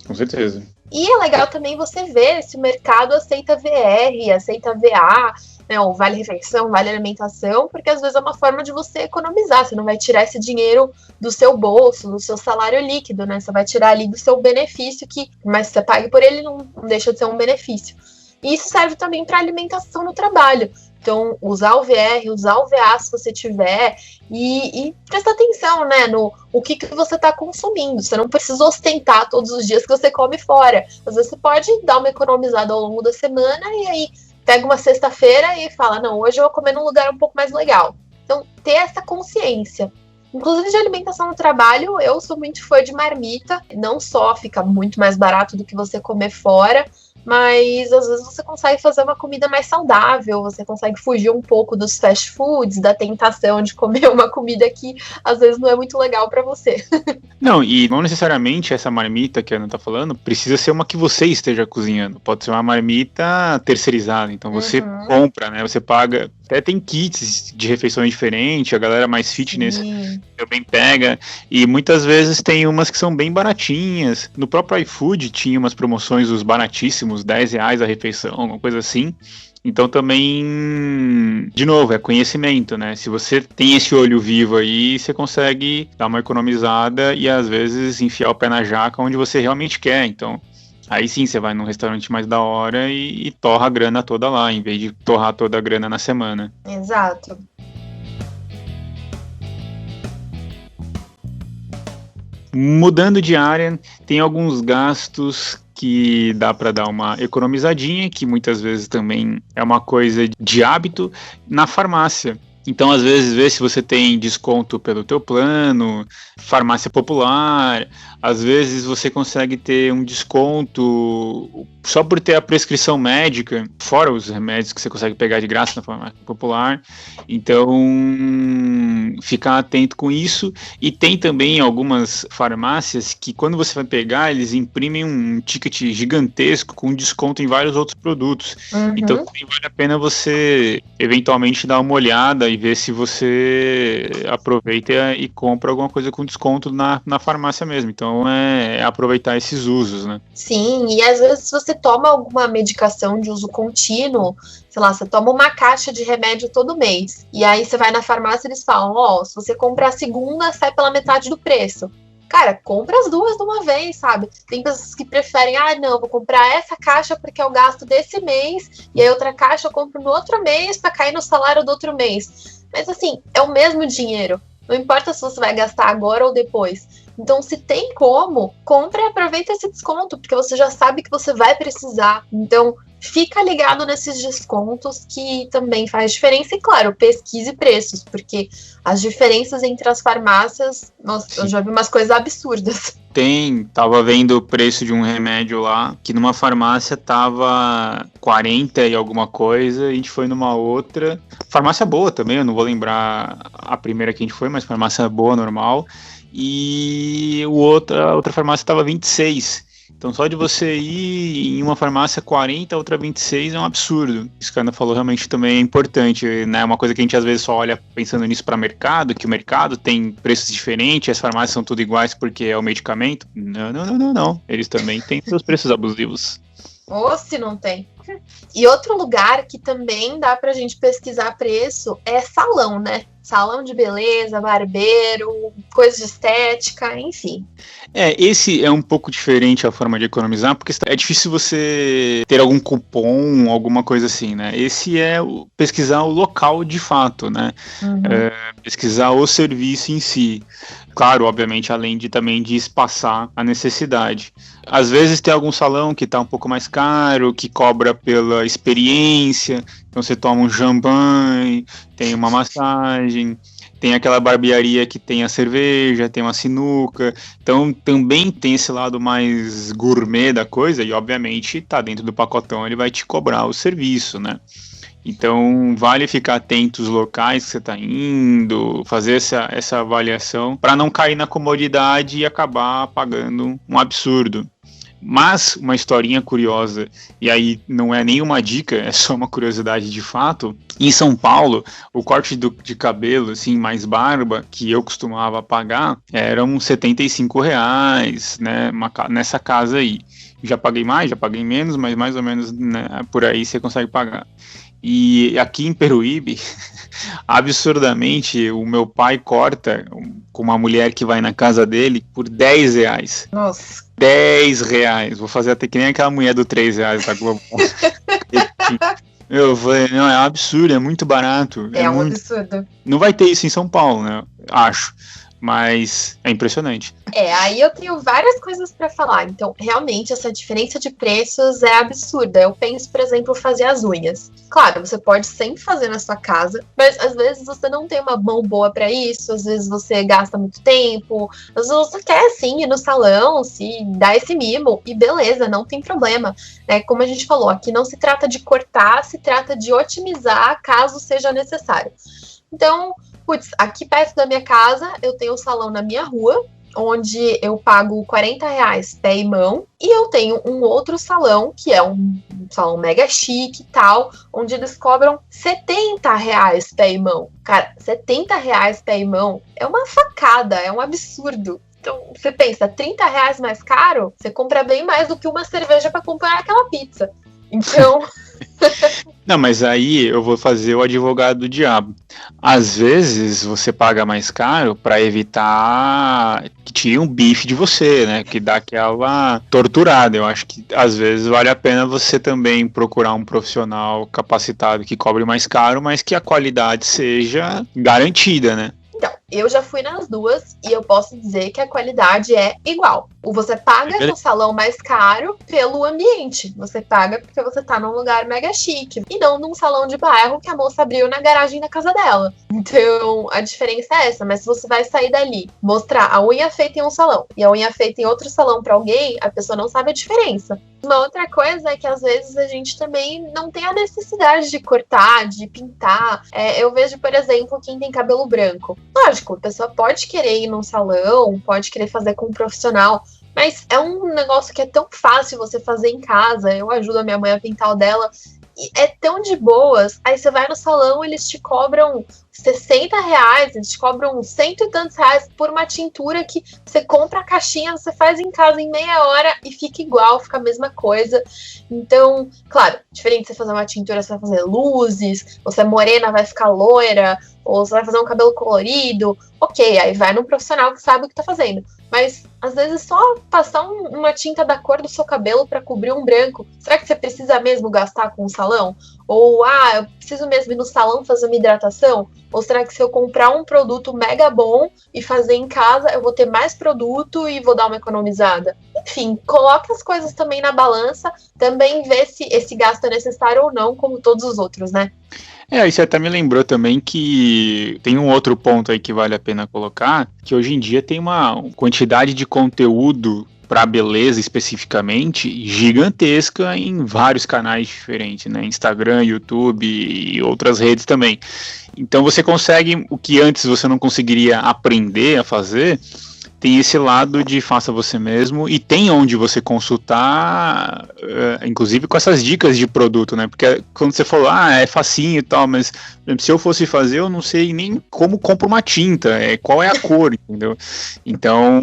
Com certeza. E é legal também você ver se o mercado aceita VR, aceita VA, né, ou vale refeição, vale alimentação, porque às vezes é uma forma de você economizar. Você não vai tirar esse dinheiro do seu bolso, do seu salário líquido, né? Você vai tirar ali do seu benefício, mas você pague por ele, não deixa de ser um benefício. E isso serve também para alimentação no trabalho. Então, usar o VR, usar o VA se você tiver e prestar atenção, né, no o que você está consumindo. Você não precisa ostentar todos os dias que você come fora. Às vezes você pode dar uma economizada ao longo da semana e aí pega uma sexta-feira e fala, não, hoje eu vou comer num lugar um pouco mais legal. Então, ter essa consciência. Inclusive de alimentação no trabalho, eu sou muito fã de marmita. Não só fica muito mais barato do que você comer fora, mas às vezes você consegue fazer uma comida mais saudável, você consegue fugir um pouco dos fast foods, da tentação de comer uma comida que às vezes não é muito legal para você. Não, e não necessariamente essa marmita que a Ana tá falando precisa ser uma que você esteja cozinhando. Pode ser uma marmita terceirizada. Então você compra, né? Você paga. Até tem kits de refeições diferentes, a galera mais fitness também pega. E muitas vezes tem umas que são bem baratinhas. No próprio iFood tinha umas promoções dos baratíssimos, R$10 a refeição, uma coisa assim. Então também, de novo, é conhecimento, né? Se você tem esse olho vivo aí, você consegue dar uma economizada e às vezes enfiar o pé na jaca onde você realmente quer. Então, aí sim você vai num restaurante mais da hora e torra a grana toda lá, em vez de torrar toda a grana na semana. Exato. Mudando de área, tem alguns gastos que dá para dar uma economizadinha, que muitas vezes também é uma coisa de hábito, na farmácia. Então, às vezes, vê se você tem desconto pelo teu plano, farmácia popular, às vezes você consegue ter um desconto só por ter a prescrição médica, fora os remédios que você consegue pegar de graça na farmácia popular. Então, ficar atento com isso. E tem também algumas farmácias que quando você vai pegar, eles imprimem um ticket gigantesco com desconto em vários outros produtos. Então, vale a pena você eventualmente dar uma olhada e ver se você aproveita e compra alguma coisa com desconto na farmácia mesmo. Então é aproveitar esses usos, né? Sim, e às vezes você toma alguma medicação de uso contínuo, sei lá, você toma uma caixa de remédio todo mês, e aí você vai na farmácia e eles falam, se você comprar a segunda, sai pela metade do preço. Cara, compra as duas de uma vez, sabe? Tem pessoas que preferem, não, vou comprar essa caixa porque é o gasto desse mês, e aí outra caixa eu compro no outro mês para cair no salário do outro mês. Mas assim, é o mesmo dinheiro. Não importa se você vai gastar agora ou depois. Então, se tem como, compra e aproveita esse desconto, porque você já sabe que você vai precisar. Então, fica ligado nesses descontos que também faz diferença. E, claro, pesquise preços, porque as diferenças entre as farmácias, nossa, eu já vi umas coisas absurdas. Tava vendo o preço de um remédio lá, que numa farmácia tava 40 e alguma coisa, a gente foi numa outra, farmácia boa também, eu não vou lembrar a primeira que a gente foi, mas farmácia boa, normal, e a outra farmácia tava 26. Então só de você ir em uma farmácia 40, outra 26 é um absurdo. Isso que a Ana falou realmente também é importante, né? Uma coisa que a gente às vezes só olha pensando nisso para mercado, que o mercado tem preços diferentes, as farmácias são tudo iguais porque é o medicamento. Não. Eles também têm seus preços abusivos. Ou se não tem. E outro lugar que também dá pra gente pesquisar preço é salão, né? Salão de beleza, barbeiro, coisa de estética, enfim. Esse é um pouco diferente a forma de economizar, porque é difícil você ter algum cupom, alguma coisa assim, né? Esse é pesquisar o local de fato, né? Uhum. Pesquisar o serviço em si. Claro, obviamente, além de também de espaçar a necessidade. Às vezes tem algum salão que está um pouco mais caro, que cobra pela experiência, então você toma um champanhe, tem uma massagem, tem aquela barbearia que tem a cerveja, tem uma sinuca, então também tem esse lado mais gourmet da coisa, e obviamente tá dentro do pacotão, ele vai te cobrar o serviço, né? Então vale ficar atento aos locais que você está indo, fazer essa avaliação para não cair na comodidade e acabar pagando um absurdo. Mas uma historinha curiosa, e aí não é nenhuma dica, é só uma curiosidade de fato. Em São Paulo, o corte de cabelo, assim, mais barba, que eu costumava pagar, eram R$75, né, nessa casa aí. Já paguei mais, já paguei menos, mas mais ou menos, né, por aí você consegue pagar. E aqui em Peruíbe, absurdamente, o meu pai corta com uma mulher que vai na casa dele por R$10. Nossa. R$10. Vou fazer até que nem aquela mulher do R$3 da Globo. Eu falei, não, é um absurdo, é muito barato. É um absurdo. Não vai ter isso em São Paulo, né? Acho. Mas é impressionante. Aí eu tenho várias coisas para falar. Então, realmente, essa diferença de preços é absurda. Eu penso, por exemplo, fazer as unhas. Claro, você pode sempre fazer na sua casa, mas às vezes você não tem uma mão boa para isso, às vezes você gasta muito tempo, às vezes você quer, sim, ir no salão, se dar esse mimo, e beleza, não tem problema. Como a gente falou, aqui não se trata de cortar, se trata de otimizar caso seja necessário. Então, aqui perto da minha casa, eu tenho um salão na minha rua, onde eu pago R$40 pé e mão, e eu tenho um outro salão, que é um salão mega chique e tal, onde eles cobram R$70 pé e mão. Cara, R$70 pé e mão é uma facada, é um absurdo. Então, você pensa, R$30 mais caro, você compra bem mais do que uma cerveja para comprar aquela pizza. Então... Não, mas aí eu vou fazer o advogado do diabo. Às vezes você paga mais caro para evitar que tire um bife de você, né? Que dá aquela torturada. Eu acho que às vezes vale a pena você também procurar um profissional capacitado que cobre mais caro, mas que a qualidade seja garantida, né? Então, eu já fui nas duas e eu posso dizer que a qualidade é igual. Você paga no salão mais caro pelo ambiente. Você paga porque você tá num lugar mega chique. E não num salão de bairro que a moça abriu na garagem da casa dela. Então, a diferença é essa. Mas se você vai sair dali, mostrar a unha feita em um salão e a unha feita em outro salão pra alguém, a pessoa não sabe a diferença. Uma outra coisa é que às vezes a gente também não tem a necessidade de cortar, de pintar. Eu vejo, por exemplo, quem tem cabelo branco. Lógico, a pessoa pode querer ir num salão, pode querer fazer com um profissional, mas é um negócio que é tão fácil você fazer em casa. Eu ajudo a minha mãe a pintar o dela é tão de boas. Aí você vai no salão, eles te cobram R$60, eles te cobram cento e tantos reais por uma tintura que você compra a caixinha, você faz em casa em meia hora e fica igual, fica a mesma coisa. Então, claro, diferente de você fazer uma tintura, você vai fazer luzes, você é morena, vai ficar loira, ou você vai fazer um cabelo colorido, ok, aí vai num profissional que sabe o que tá fazendo. Mas, às vezes, só passar uma tinta da cor do seu cabelo para cobrir um branco, será que você precisa mesmo gastar com o salão? Ou, eu preciso mesmo ir no salão fazer uma hidratação? Ou será que se eu comprar um produto mega bom e fazer em casa, eu vou ter mais produto e vou dar uma economizada? Enfim, coloque as coisas também na balança, também vê se esse gasto é necessário ou não, como todos os outros, né? Aí você até me lembrou também que tem um outro ponto aí que vale a pena colocar, que hoje em dia tem uma quantidade de conteúdo para beleza especificamente gigantesca em vários canais diferentes, né? Instagram, YouTube e outras redes também. Então você consegue o que antes você não conseguiria aprender a fazer. Tem esse lado de faça você mesmo e tem onde você consultar, inclusive com essas dicas de produto, né? Porque quando você falou, é facinho e tal, mas se eu fosse fazer, eu não sei nem como compro uma tinta, qual é a cor, entendeu? Então,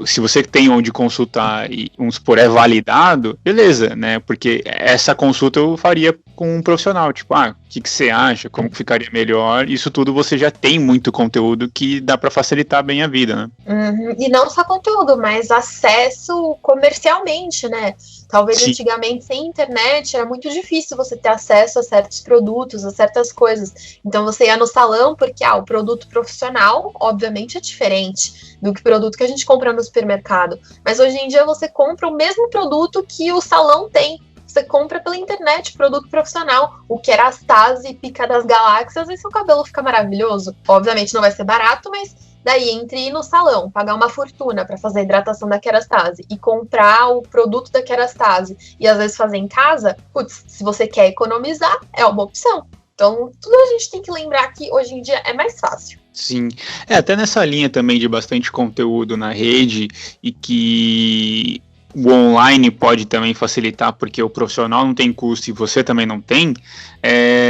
se você tem onde consultar e, vamos supor, é validado, beleza, né? Porque essa consulta eu faria com um profissional, tipo, o que você acha, como ficaria melhor, isso tudo você já tem muito conteúdo que dá para facilitar bem a vida, né? E não só conteúdo, mas acesso comercialmente, né? Talvez Sim. Antigamente, sem internet, era muito difícil você ter acesso a certos produtos, a certas coisas. Então você ia no salão, porque o produto profissional, obviamente, é diferente do que o produto que a gente compra no supermercado. Mas hoje em dia você compra o mesmo produto que o salão tem. Você compra pela internet, produto profissional, o Kerastase, Pica das Galáxias, e seu cabelo fica maravilhoso. Obviamente não vai ser barato, mas daí entre ir no salão, pagar uma fortuna para fazer a hidratação da Kerastase e comprar o produto da Kerastase e às vezes fazer em casa, se você quer economizar, é uma opção. Então, tudo a gente tem que lembrar que hoje em dia é mais fácil. Sim, até nessa linha também de bastante conteúdo na rede e que o online pode também facilitar porque o profissional não tem custo e você também não tem,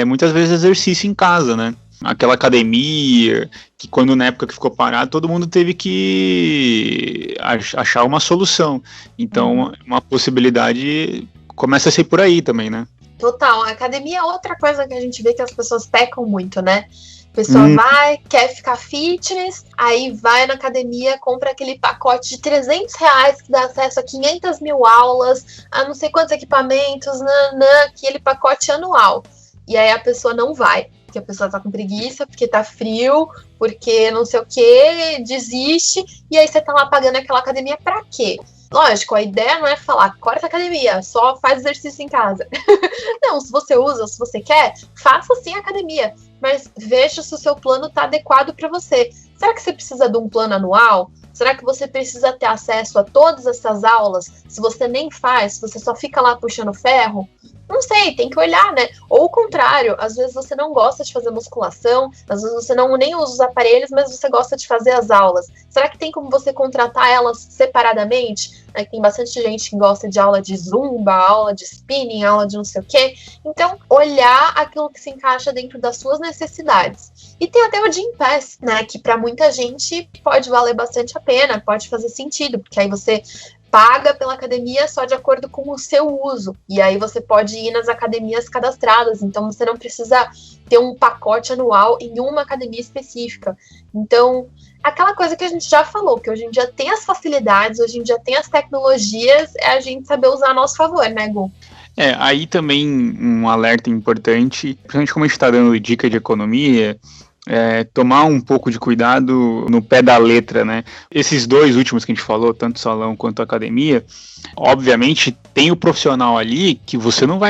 muitas vezes exercício em casa, né? Aquela academia, que quando na época que ficou parado, todo mundo teve que achar uma solução. Então, uma possibilidade começa a ser por aí também, né? Total, a academia é outra coisa que a gente vê que as pessoas pecam muito, né? A pessoa vai, quer ficar fitness, aí vai na academia, compra aquele pacote de R$300 que dá acesso a 500 mil aulas, a não sei quantos equipamentos, aquele pacote anual. E aí a pessoa não vai, porque a pessoa tá com preguiça, porque tá frio, porque não sei o que, desiste, e aí você tá lá pagando aquela academia pra quê? Lógico, a ideia não é falar, corta a academia, só faz exercício em casa. Não, se você usa, se você quer, faça sim a academia, mas veja se o seu plano está adequado para você. Será que você precisa de um plano anual? Será que você precisa ter acesso a todas essas aulas? Se você nem faz, se você só fica lá puxando ferro? Não sei, tem que olhar, né? Ou o contrário, às vezes você não gosta de fazer musculação, às vezes você nem usa os aparelhos, mas você gosta de fazer as aulas. Será que tem como você contratar elas separadamente? Tem bastante gente que gosta de aula de zumba, aula de spinning, aula de não sei o quê. Então, olhar aquilo que se encaixa dentro das suas necessidades. E tem até o Gym Pass, né? Que para muita gente pode valer bastante a pena, pode fazer sentido, porque aí você paga pela academia só de acordo com o seu uso. E aí você pode ir nas academias cadastradas. Então você não precisa ter um pacote anual em uma academia específica. Então, aquela coisa que a gente já falou, que hoje em dia tem as facilidades, hoje em dia tem as tecnologias, é a gente saber usar a nosso favor, né, Gu? Aí também um alerta importante, principalmente como a gente está dando dica de economia, tomar um pouco de cuidado no pé da letra, né? Esses dois últimos que a gente falou, tanto o salão quanto a academia, obviamente tem o profissional ali que você não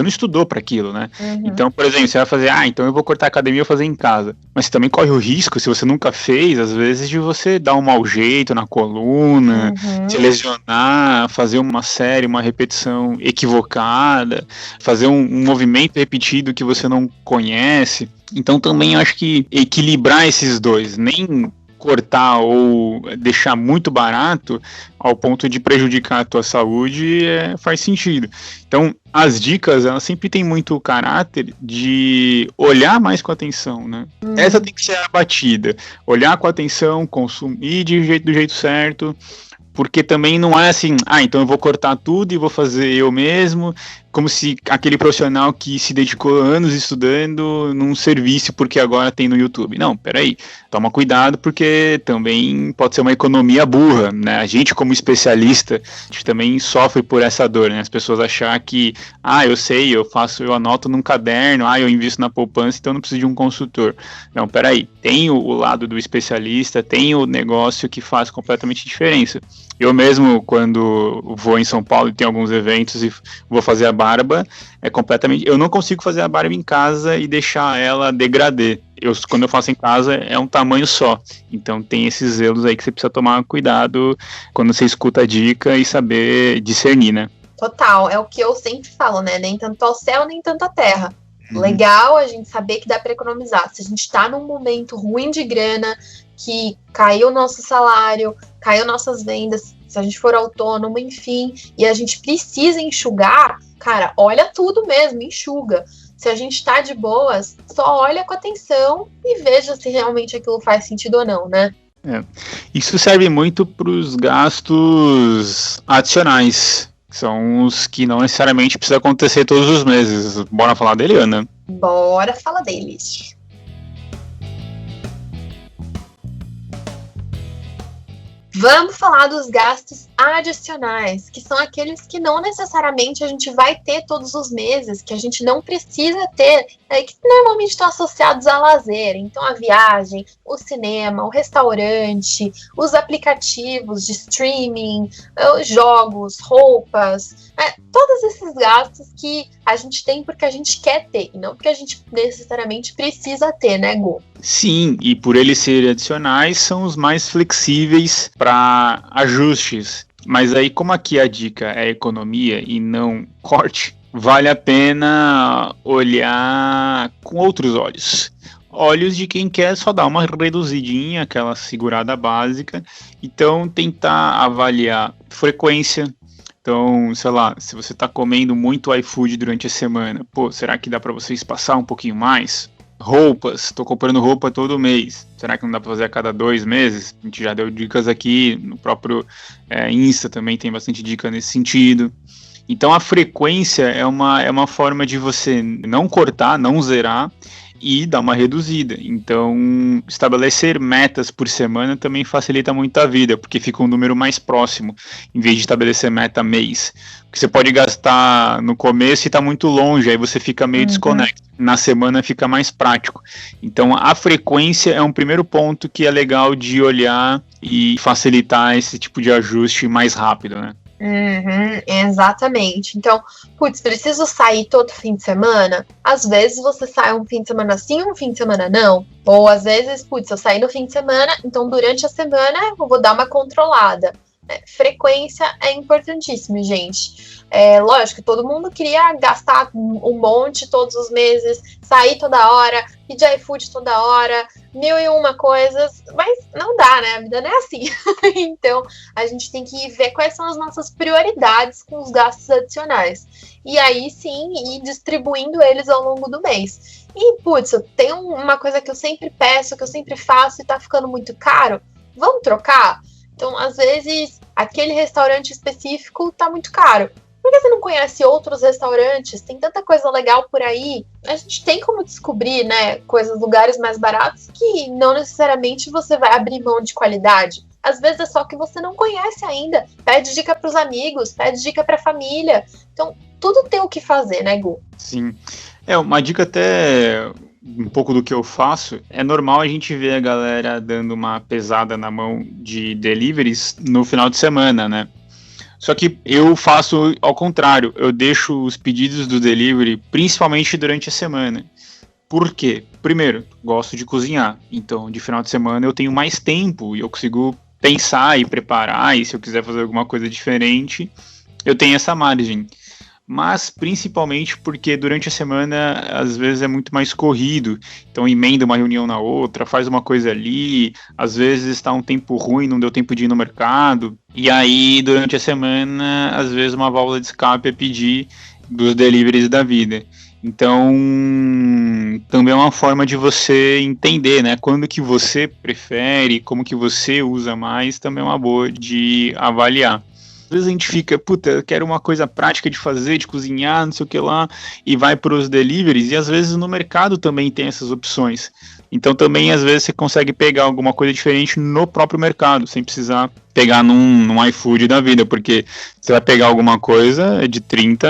estudou para aquilo, né? Então, por exemplo, você vai fazer, então eu vou cortar a academia e fazer em casa. Mas você também corre o risco, se você nunca fez, às vezes, de você dar um mau jeito na coluna, se lesionar, fazer uma série, uma repetição equivocada, fazer um movimento repetido que você não conhece. Então também acho que equilibrar esses dois, nem cortar ou deixar muito barato ao ponto de prejudicar a tua saúde, faz sentido. Então, as dicas, elas sempre têm muito o caráter de olhar mais com atenção, né? Essa tem que ser a batida. Olhar com atenção, consumir do jeito certo, porque também não é assim, então eu vou cortar tudo e vou fazer eu mesmo, como se aquele profissional que se dedicou anos estudando não servisse porque agora tem no YouTube. Não, peraí, toma cuidado porque também pode ser uma economia burra, né? A gente como especialista, a gente também sofre por essa dor, né? As pessoas achar que, eu sei, eu anoto num caderno, eu invisto na poupança, então não preciso de um consultor. Não, peraí, tem o lado do especialista, tem o negócio que faz completamente diferença. Eu mesmo, quando vou em São Paulo e tem alguns eventos e vou fazer a barba, eu não consigo fazer a barba em casa e deixar ela degradê. Quando eu faço em casa, é um tamanho só. Então tem esses zelos aí que você precisa tomar cuidado quando você escuta a dica e saber discernir, né? Total, é o que eu sempre falo, né? Nem tanto ao céu, nem tanto à terra. Legal a gente saber que dá para economizar. Se a gente tá num momento ruim de grana, que caiu o nosso salário, caiu nossas vendas, se a gente for autônomo, enfim, e a gente precisa enxugar, cara, olha tudo mesmo, enxuga. Se a gente tá de boas, só olha com atenção e veja se realmente aquilo faz sentido ou não, né? Isso serve muito para os gastos adicionais. São os que não necessariamente precisa acontecer todos os meses. Bora falar dele, Ana? Bora falar deles. Vamos falar dos gastos adicionais, que são aqueles que não necessariamente a gente vai ter todos os meses, que a gente não precisa ter, que normalmente estão associados a lazer. Então, a viagem, o cinema, o restaurante, os aplicativos de streaming, os jogos, roupas, todos esses gastos que a gente tem porque a gente quer ter, e não porque a gente necessariamente precisa ter, né, Gu? Sim, e por eles serem adicionais, são os mais flexíveis para ajustes. Mas aí, como aqui a dica é economia e não corte, vale a pena olhar com outros olhos. Olhos de quem quer só dar uma reduzidinha, aquela segurada básica. Então, tentar avaliar frequência. Então, sei lá, se você está comendo muito iFood durante a semana, será que dá para você espaçar um pouquinho mais? Roupas, estou comprando roupa todo mês. Será que não dá para fazer a cada 2 meses? A gente já deu dicas aqui, no próprio Insta também tem bastante dica nesse sentido. Então a frequência é uma forma de você não cortar, não zerar e dar uma reduzida. Então estabelecer metas por semana também facilita muito a vida, porque fica um número mais próximo, em vez de estabelecer meta mês. Porque você pode gastar no começo e está muito longe, aí você fica meio desconectado. Na semana fica mais prático. Então a frequência é um primeiro ponto que é legal de olhar e facilitar esse tipo de ajuste mais rápido, né? Exatamente. Então, preciso sair todo fim de semana? Às vezes você sai um fim de semana sim, um fim de semana não. Ou às vezes, eu saí no fim de semana, então durante a semana eu vou dar uma controlada. Frequência é importantíssimo, gente. Lógico que todo mundo queria gastar um monte todos os meses, sair toda hora, pedir iFood toda hora, 1001 coisas, mas não dá, né? A vida não é assim. Então, a gente tem que ver quais são as nossas prioridades com os gastos adicionais. E aí, sim, ir distribuindo eles ao longo do mês. E, tem uma coisa que eu sempre peço, que eu sempre faço e tá ficando muito caro. Vamos trocar? Então, às vezes, aquele restaurante específico tá muito caro. Por que você não conhece outros restaurantes? Tem tanta coisa legal por aí. A gente tem como descobrir, né, lugares mais baratos que não necessariamente você vai abrir mão de qualidade. Às vezes é só que você não conhece ainda. Pede dica pros amigos, pede dica pra família. Então, tudo tem o que fazer, né, Gu? Sim. Uma dica até um pouco do que eu faço, é normal a gente ver a galera dando uma pesada na mão de deliveries no final de semana, né? Só que eu faço ao contrário, eu deixo os pedidos do delivery principalmente durante a semana. Por quê? Primeiro, gosto de cozinhar, então de final de semana eu tenho mais tempo e eu consigo pensar e preparar, e se eu quiser fazer alguma coisa diferente, eu tenho essa margem. mas principalmente porque durante a semana às vezes é muito mais corrido, então emenda uma reunião na outra, faz uma coisa ali, às vezes está um tempo ruim, não deu tempo de ir no mercado, e aí durante a semana às vezes uma válvula de escape é pedir dos deliveries da vida. Então, também é uma forma de você entender, né, quando que você prefere, como que você usa mais, também é uma boa de avaliar. Às vezes a gente fica, puta, eu quero uma coisa prática de fazer, de cozinhar, não sei o que lá, e vai para os deliveries, e às vezes no mercado também tem essas opções. Então também às vezes você consegue pegar alguma coisa diferente no próprio mercado, sem precisar pegar num iFood da vida, porque você vai pegar alguma coisa de 30,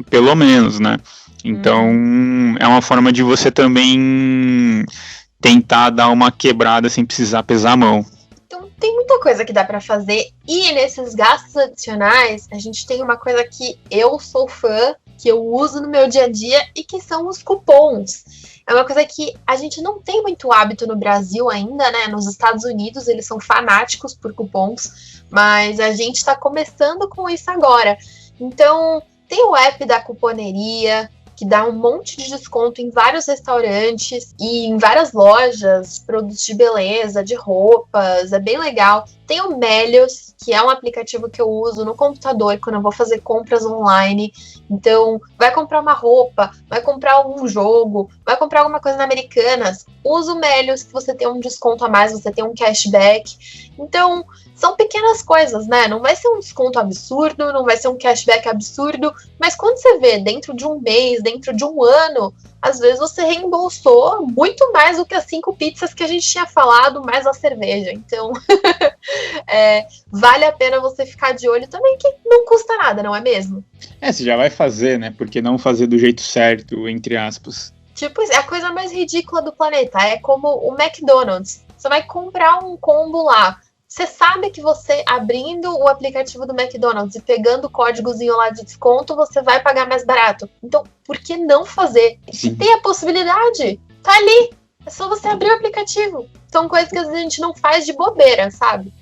pelo menos, né? Então, é uma forma de você também tentar dar uma quebrada sem precisar pesar a mão. Então, tem muita coisa que dá para fazer. E nesses gastos adicionais, a gente tem uma coisa que eu sou fã, que eu uso no meu dia a dia, e que são os cupons. É uma coisa que a gente não tem muito hábito no Brasil ainda, né? Nos Estados Unidos, eles são fanáticos por cupons, mas a gente está começando com isso agora. Então, tem o app da cuponeria, que dá um monte de desconto em vários restaurantes e em várias lojas, produtos de beleza, de roupas, é bem legal. Tem o Melios, que é um aplicativo que eu uso no computador quando eu vou fazer compras online. Então, vai comprar uma roupa, vai comprar algum jogo, vai comprar alguma coisa na Americanas, usa o Melios, que você tem um desconto a mais, você tem um cashback. Então, são pequenas coisas, né? Não vai ser um desconto absurdo, não vai ser um cashback absurdo, mas quando você vê dentro de um mês, dentro de um ano, às vezes você reembolsou muito mais do que as 5 pizzas que a gente tinha falado, mais a cerveja. Então, vale a pena você ficar de olho também, que não custa nada, não é mesmo? Você já vai fazer, né? Porque não fazer do jeito certo, entre aspas. Tipo, é a coisa mais ridícula do planeta. É como o McDonald's. Você vai comprar um combo lá. Você sabe que você, abrindo o aplicativo do McDonald's e pegando o códigozinho lá de desconto, você vai pagar mais barato. Então, por que não fazer? Se tem a possibilidade, tá ali. É só você abrir o aplicativo. São coisas que às vezes a gente não faz de bobeira, sabe?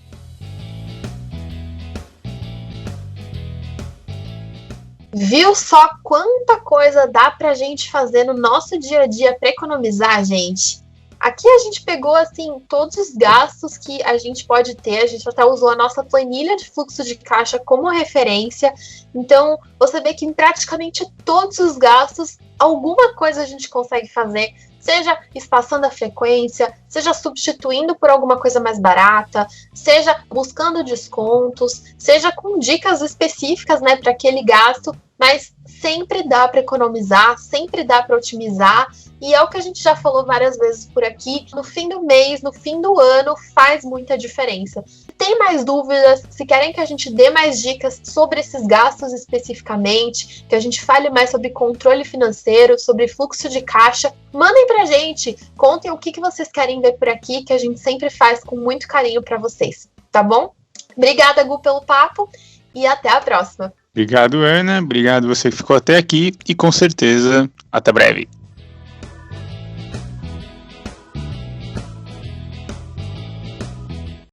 Viu só quanta coisa dá pra gente fazer no nosso dia a dia pra economizar, gente? Aqui a gente pegou, assim, todos os gastos que a gente pode ter. A gente até usou a nossa planilha de fluxo de caixa como referência. Então, você vê que em praticamente todos os gastos, alguma coisa a gente consegue fazer. Seja espaçando a frequência, seja substituindo por alguma coisa mais barata, seja buscando descontos, seja com dicas específicas, né, para aquele gasto, mas sempre dá para economizar, sempre dá para otimizar, e é o que a gente já falou várias vezes por aqui, no fim do mês, no fim do ano, faz muita diferença. Tem mais dúvidas, se querem que a gente dê mais dicas sobre esses gastos especificamente, que a gente fale mais sobre controle financeiro, sobre fluxo de caixa, mandem pra gente, contem o que vocês querem ver por aqui, que a gente sempre faz com muito carinho para vocês, tá bom? Obrigada, Gu, pelo papo, e até a próxima. Obrigado, Ana. Obrigado você que ficou até aqui e com certeza até breve.